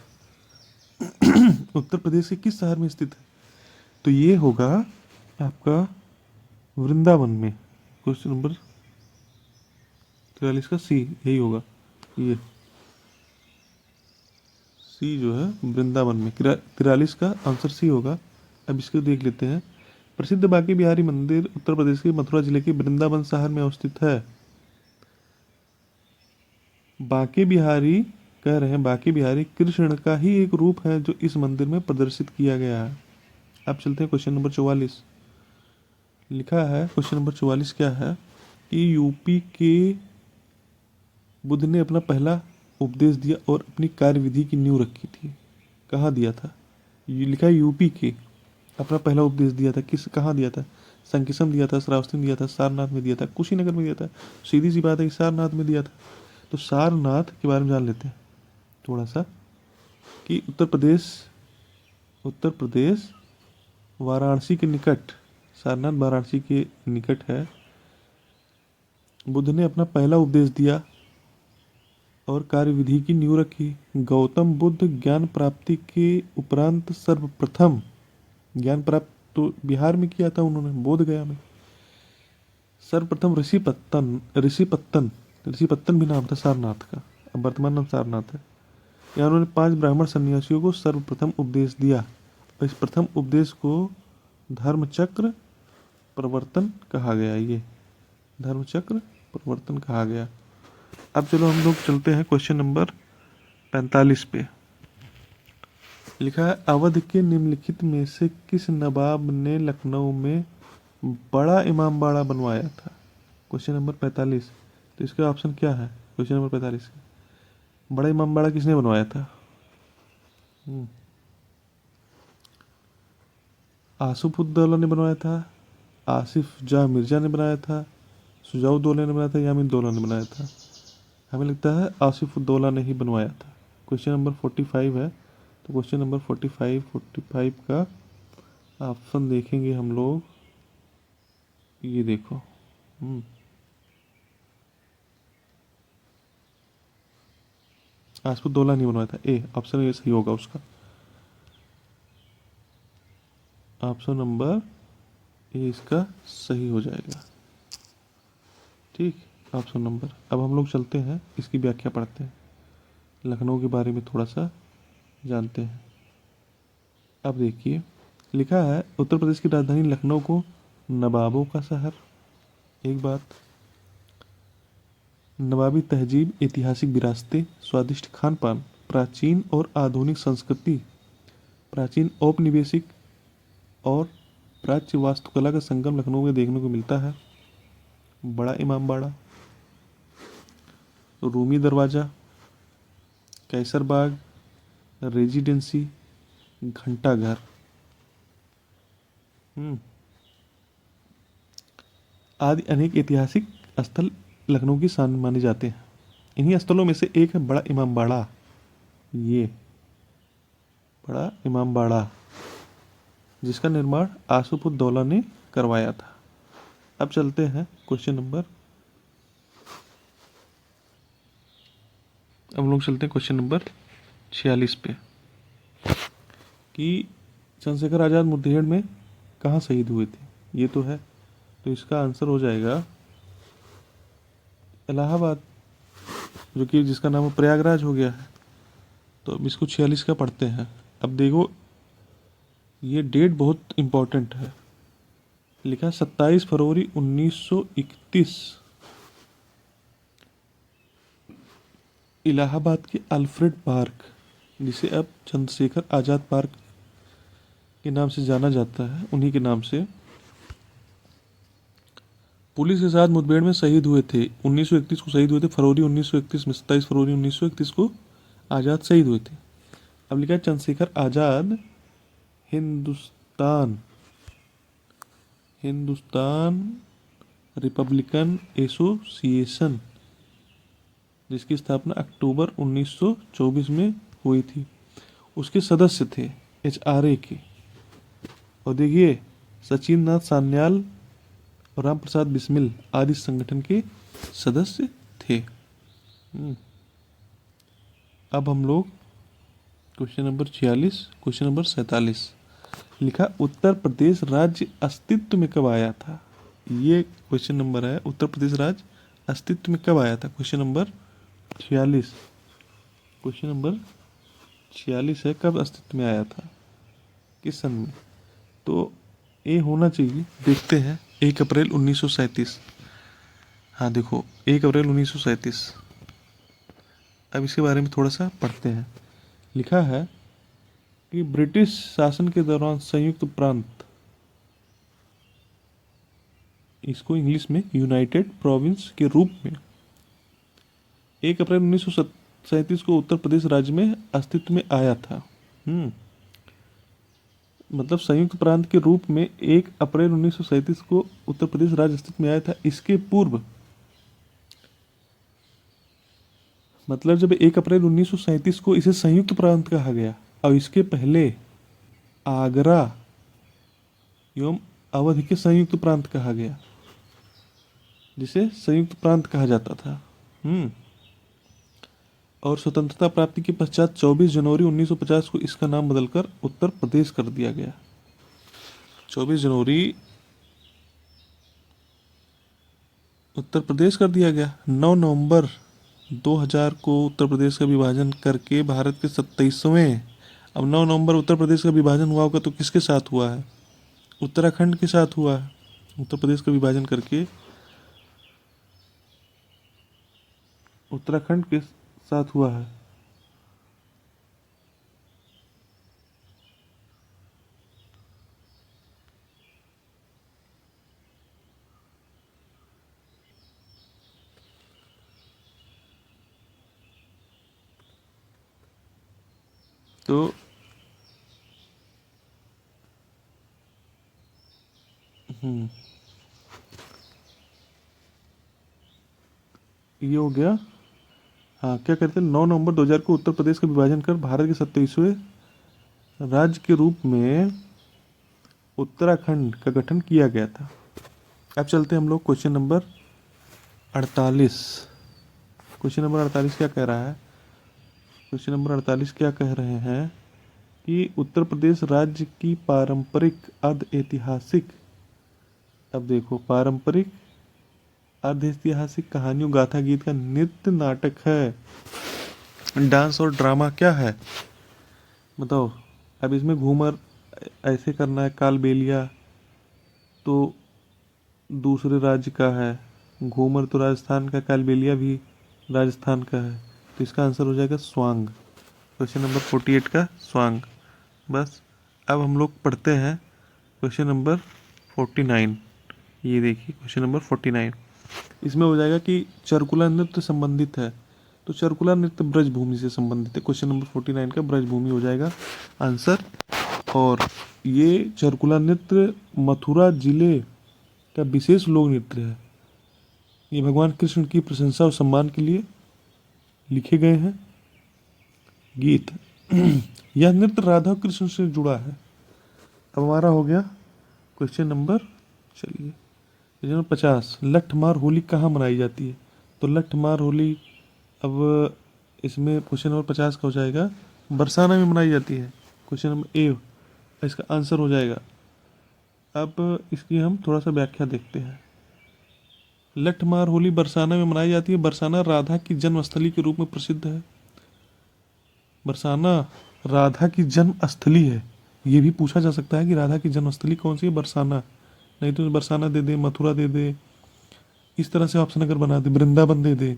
[SPEAKER 1] उत्तर प्रदेश के किस शहर में स्थित है? तो ये होगा आपका वृंदावन में। क्वेश्चन नंबर 43 का सी यही होगा, ये सी जो है वृंदावन में। 43 का आंसर सी होगा। अब इसको देख लेते हैं। प्रसिद्ध बांके बिहारी मंदिर उत्तर प्रदेश के मथुरा जिले के वृंदावन शहर में अवस्थित है। बांके बिहारी कह रहे हैं, बांके बिहारी कृष्ण का ही एक रूप है जो इस मंदिर में प्रदर्शित किया गया है। अब चलते हैं क्वेश्चन नंबर 44। लिखा है क्वेश्चन नंबर 44 क्या है कि यूपी के बुद्ध ने अपना पहला उपदेश दिया और अपनी कार्यविधि की नींव रखी थी। कहाँ दिया था? ये लिखा है यूपी के। अपना पहला उपदेश दिया था किस, कहाँ दिया था? संकिसम दिया था, श्रावस्ती में दिया था, सारनाथ में दिया था, कुशीनगर में दिया था। सीधी सी बात है कि सारनाथ में दिया था। तो सारनाथ के बारे में जान लेते हैं थोड़ा सा कि उत्तर प्रदेश वाराणसी के निकट, सारनाथ वाराणसी के निकट है। बुद्ध ने अपना पहला उपदेश दिया और कार्यविधि की नींव रखी। गौतम बुद्ध ज्ञान प्राप्ति के उपरांत सर्वप्रथम, ज्ञान प्राप्त तो बिहार में किया था उन्होंने, बोध गया में। सर्वप्रथम ऋषिपत्तन भी नाम था सारनाथ का, अब वर्तमान नाम सारनाथ है। यहाँ उन्होंने 5 ब्राह्मण सन्यासियों को सर्वप्रथम उपदेश दिया। और इस प्रथम उपदेश को धर्मचक्र प्रवर्तन कहा गया। ये धर्मचक्र प्रवर्तन कहा गया। अब चलो हम लोग चलते हैं क्वेश्चन नंबर 45 पे। लिखा है अवध के निम्नलिखित में से किस नवाब ने लखनऊ में बड़ा इमामबाड़ा बनवाया था? Question number 45। तो इसका ऑप्शन क्या है क्वेश्चन नंबर 45 का? बड़ा इमामबाड़ा किसने बनवाया था? आसिफउद्दौला ने बनवाया था, आसिफ जाह मिर्जा ने बनाया था, सुजाउद्दौला ने बनाया था, यामीनउद्दौला ने बनाया था? हमें लगता है आसिफउद्दौला ने ही बनवाया था। क्वेश्चन नंबर 45 है, तो क्वेश्चन नंबर 45 का ऑप्शन देखेंगे हम लोग। ये देखो, आसिफउद्दौला नहीं बनवाया था। ए ऑप्शन ये सही होगा उसका। ऑप्शन नंबर ए इसका सही हो जाएगा। ठीक, ऑप्शन नंबर। अब हम लोग चलते हैं, इसकी व्याख्या पढ़ते हैं, लखनऊ के बारे में थोड़ा सा जानते हैं। अब देखिए, लिखा है उत्तर प्रदेश की राजधानी लखनऊ को नवाबों का शहर, एक बात। नवाबी तहजीब, ऐतिहासिक विरासतें, स्वादिष्ट खान पान, प्राचीन और आधुनिक संस्कृति, प्राचीन औपनिवेशिक और प्राच्य वास्तुकला का संगम लखनऊ में देखने को मिलता है। बड़ा इमामबाड़ा, रूमी दरवाज़ा, कैसर बाग, रेजिडेंसी, घंटाघर। आदि अनेक ऐतिहासिक स्थल लखनऊ की शान माने जाते हैं। इन्हीं स्थलों में से एक है बड़ा इमामबाड़ा। ये बड़ा इमामबाड़ा, जिसका निर्माण आसिफउद्दौला ने करवाया था। अब चलते हैं क्वेश्चन नंबर, हम लोग चलते हैं क्वेश्चन नंबर 46 पे कि चंद्रशेखर आज़ाद मुठभेड़ में कहाँ शहीद हुए थे? ये तो है, तो इसका आंसर हो जाएगा इलाहाबाद, जो कि जिसका नाम प्रयागराज हो गया है। तो अब इसको 46 का पढ़ते हैं। अब देखो, ये डेट बहुत इम्पोर्टेंट है। लिखा 27 फरवरी 1931, इलाहाबाद के अल्फ्रेड पार्क, जिसे अब चंद्रशेखर आज़ाद पार्क के नाम से जाना जाता है, उन्हीं के नाम से, पुलिस के साथ मुठभेड़ में शहीद हुए थे। 1931 को शहीद हुए थे, फरवरी 1931 में, 27 फरवरी 1931 को आज़ाद शहीद हुए थे। अब लिखा है चंद्रशेखर आज़ाद हिंदुस्तान रिपब्लिकन एसोसिएशन, जिसकी स्थापना अक्टूबर 1924 में हुई थी, उसके सदस्य थे, HRA के। और देखिए, सचिन नाथ सान्याल और राम प्रसाद बिस्मिल आदि संगठन के सदस्य थे। अब हम लोग क्वेश्चन नंबर 46, क्वेश्चन नंबर 47। लिखा उत्तर प्रदेश राज्य अस्तित्व में कब आया था? ये क्वेश्चन नंबर है, उत्तर प्रदेश राज्य अस्तित्व में कब आया था? क्वेश्चन नंबर 46, क्वेश्चन नंबर 46 है, कब अस्तित्व में आया था, किस सन में? तो ये होना चाहिए, देखते हैं, 1 अप्रैल 1937। हाँ देखो, 1 अप्रैल 1937। अब इसके बारे में थोड़ा सा पढ़ते हैं। लिखा है कि ब्रिटिश शासन के दौरान संयुक्त प्रांत, इसको इंग्लिश में यूनाइटेड प्रोविंस के रूप में 1 अप्रैल 1937 को उत्तर प्रदेश राज्य में अस्तित्व में आया था। मतलब संयुक्त प्रांत के रूप में 1 अप्रैल 1937 को उत्तर प्रदेश राज्य अस्तित्व में आया था। इसके पूर्व मतलब जब 1 अप्रैल 1937 को इसे संयुक्त प्रांत कहा गया, और इसके पहले आगरा एवं अवध के संयुक्त प्रांत कहा गया, जिसे संयुक्त प्रांत कहा जाता था। और स्वतंत्रता प्राप्ति के पश्चात 24 जनवरी 1950 को इसका नाम बदलकर उत्तर प्रदेश कर दिया गया। 24 जनवरी उत्तर प्रदेश कर दिया गया। 9 नवंबर 2000 को उत्तर प्रदेश का विभाजन करके भारत के 27वें, अब 9 नवंबर उत्तर प्रदेश का विभाजन हुआ होगा तो किसके साथ हुआ है? उत्तराखंड के साथ हुआ है। उत्तर प्रदेश का विभाजन करके उत्तराखंड के साथ हुआ है। तो ये हो गया। हाँ, क्या कहते हैं, 9 नवंबर 2000 को उत्तर प्रदेश का विभाजन कर भारत के 27वें राज्य के रूप में उत्तराखंड का गठन किया गया था। अब चलते हैं हम लोग क्वेश्चन नंबर 48। क्वेश्चन नंबर 48 क्या कह रहा है? क्वेश्चन नंबर 48 क्या कह रहे हैं कि उत्तर प्रदेश राज्य की पारंपरिक अर्ध ऐतिहासिक, अब देखो, पारंपरिक अर्ध ऐतिहासिक कहानियों गाथा गीत का नृत्य नाटक है। डांस और ड्रामा क्या है बताओ? अब इसमें घूमर ऐसे करना है, कालबेलिया तो दूसरे राज्य का है, घूमर तो राजस्थान का, कालबेलिया भी राजस्थान का है, तो इसका आंसर हो जाएगा स्वांग। क्वेश्चन नंबर 48 का स्वांग। बस अब हम लोग पढ़ते हैं क्वेश्चन नंबर 49। ये देखिए क्वेश्चन नंबर 49, इसमें हो जाएगा कि चरकुला नृत्य संबंधित है, तो चरकुला नृत्य ब्रजभूमि से संबंधित है। क्वेश्चन नंबर 49 का ब्रजभूमि हो जाएगा आंसर। और ये चरकुला नृत्य मथुरा जिले का विशेष लोक नृत्य है। ये भगवान कृष्ण की प्रशंसा और सम्मान के लिए लिखे गए हैं गीत। यह नृत्य राधा कृष्ण से जुड़ा है। अब हमारा हो गया क्वेश्चन नंबर, चलिए क्वेश्चन नंबर 50, लठमार होली कहाँ मनाई जाती है? तो लठमार होली, अब इसमें क्वेश्चन नंबर 50 का हो जाएगा बरसाना में मनाई जाती है। क्वेश्चन नंबर ए इसका आंसर हो जाएगा। अब इसकी हम थोड़ा सा व्याख्या देखते हैं। लठमार होली बरसाना में मनाई जाती है। बरसाना राधा की जन्मस्थली के रूप में प्रसिद्ध है। बरसाना राधा की जन्मस्थली है। ये भी पूछा जा सकता है कि राधा की जन्मस्थली कौन सी है? बरसाना। नहीं तो बरसाना दे दे, मथुरा दे दे, इस तरह से ऑप्शन अगर बना दे, वृंदावन दे दे।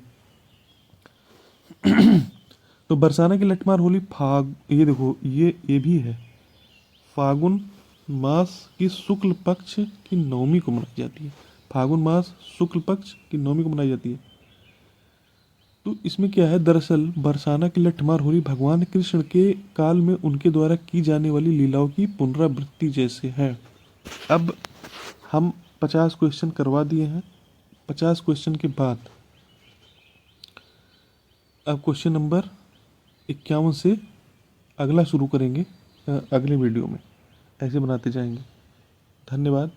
[SPEAKER 1] तो बरसाना की लठमार होली ये देखो, ये भी है, फागुन मास की शुक्ल पक्ष की नवमी को मनाई जाती है। फागुन मास शुक्ल पक्ष की नवमी को मनाई जाती है। तो इसमें क्या है, दरअसल बरसाना की लठमार होली भगवान कृष्ण के काल में उनके द्वारा की जाने वाली लीलाओं की पुनरावृत्ति जैसे है। अब हम 50 क्वेश्चन करवा दिए हैं। 50 क्वेश्चन के बाद अब क्वेश्चन नंबर 51 से अगला शुरू करेंगे अगले वीडियो में। ऐसे बनाते जाएंगे। धन्यवाद।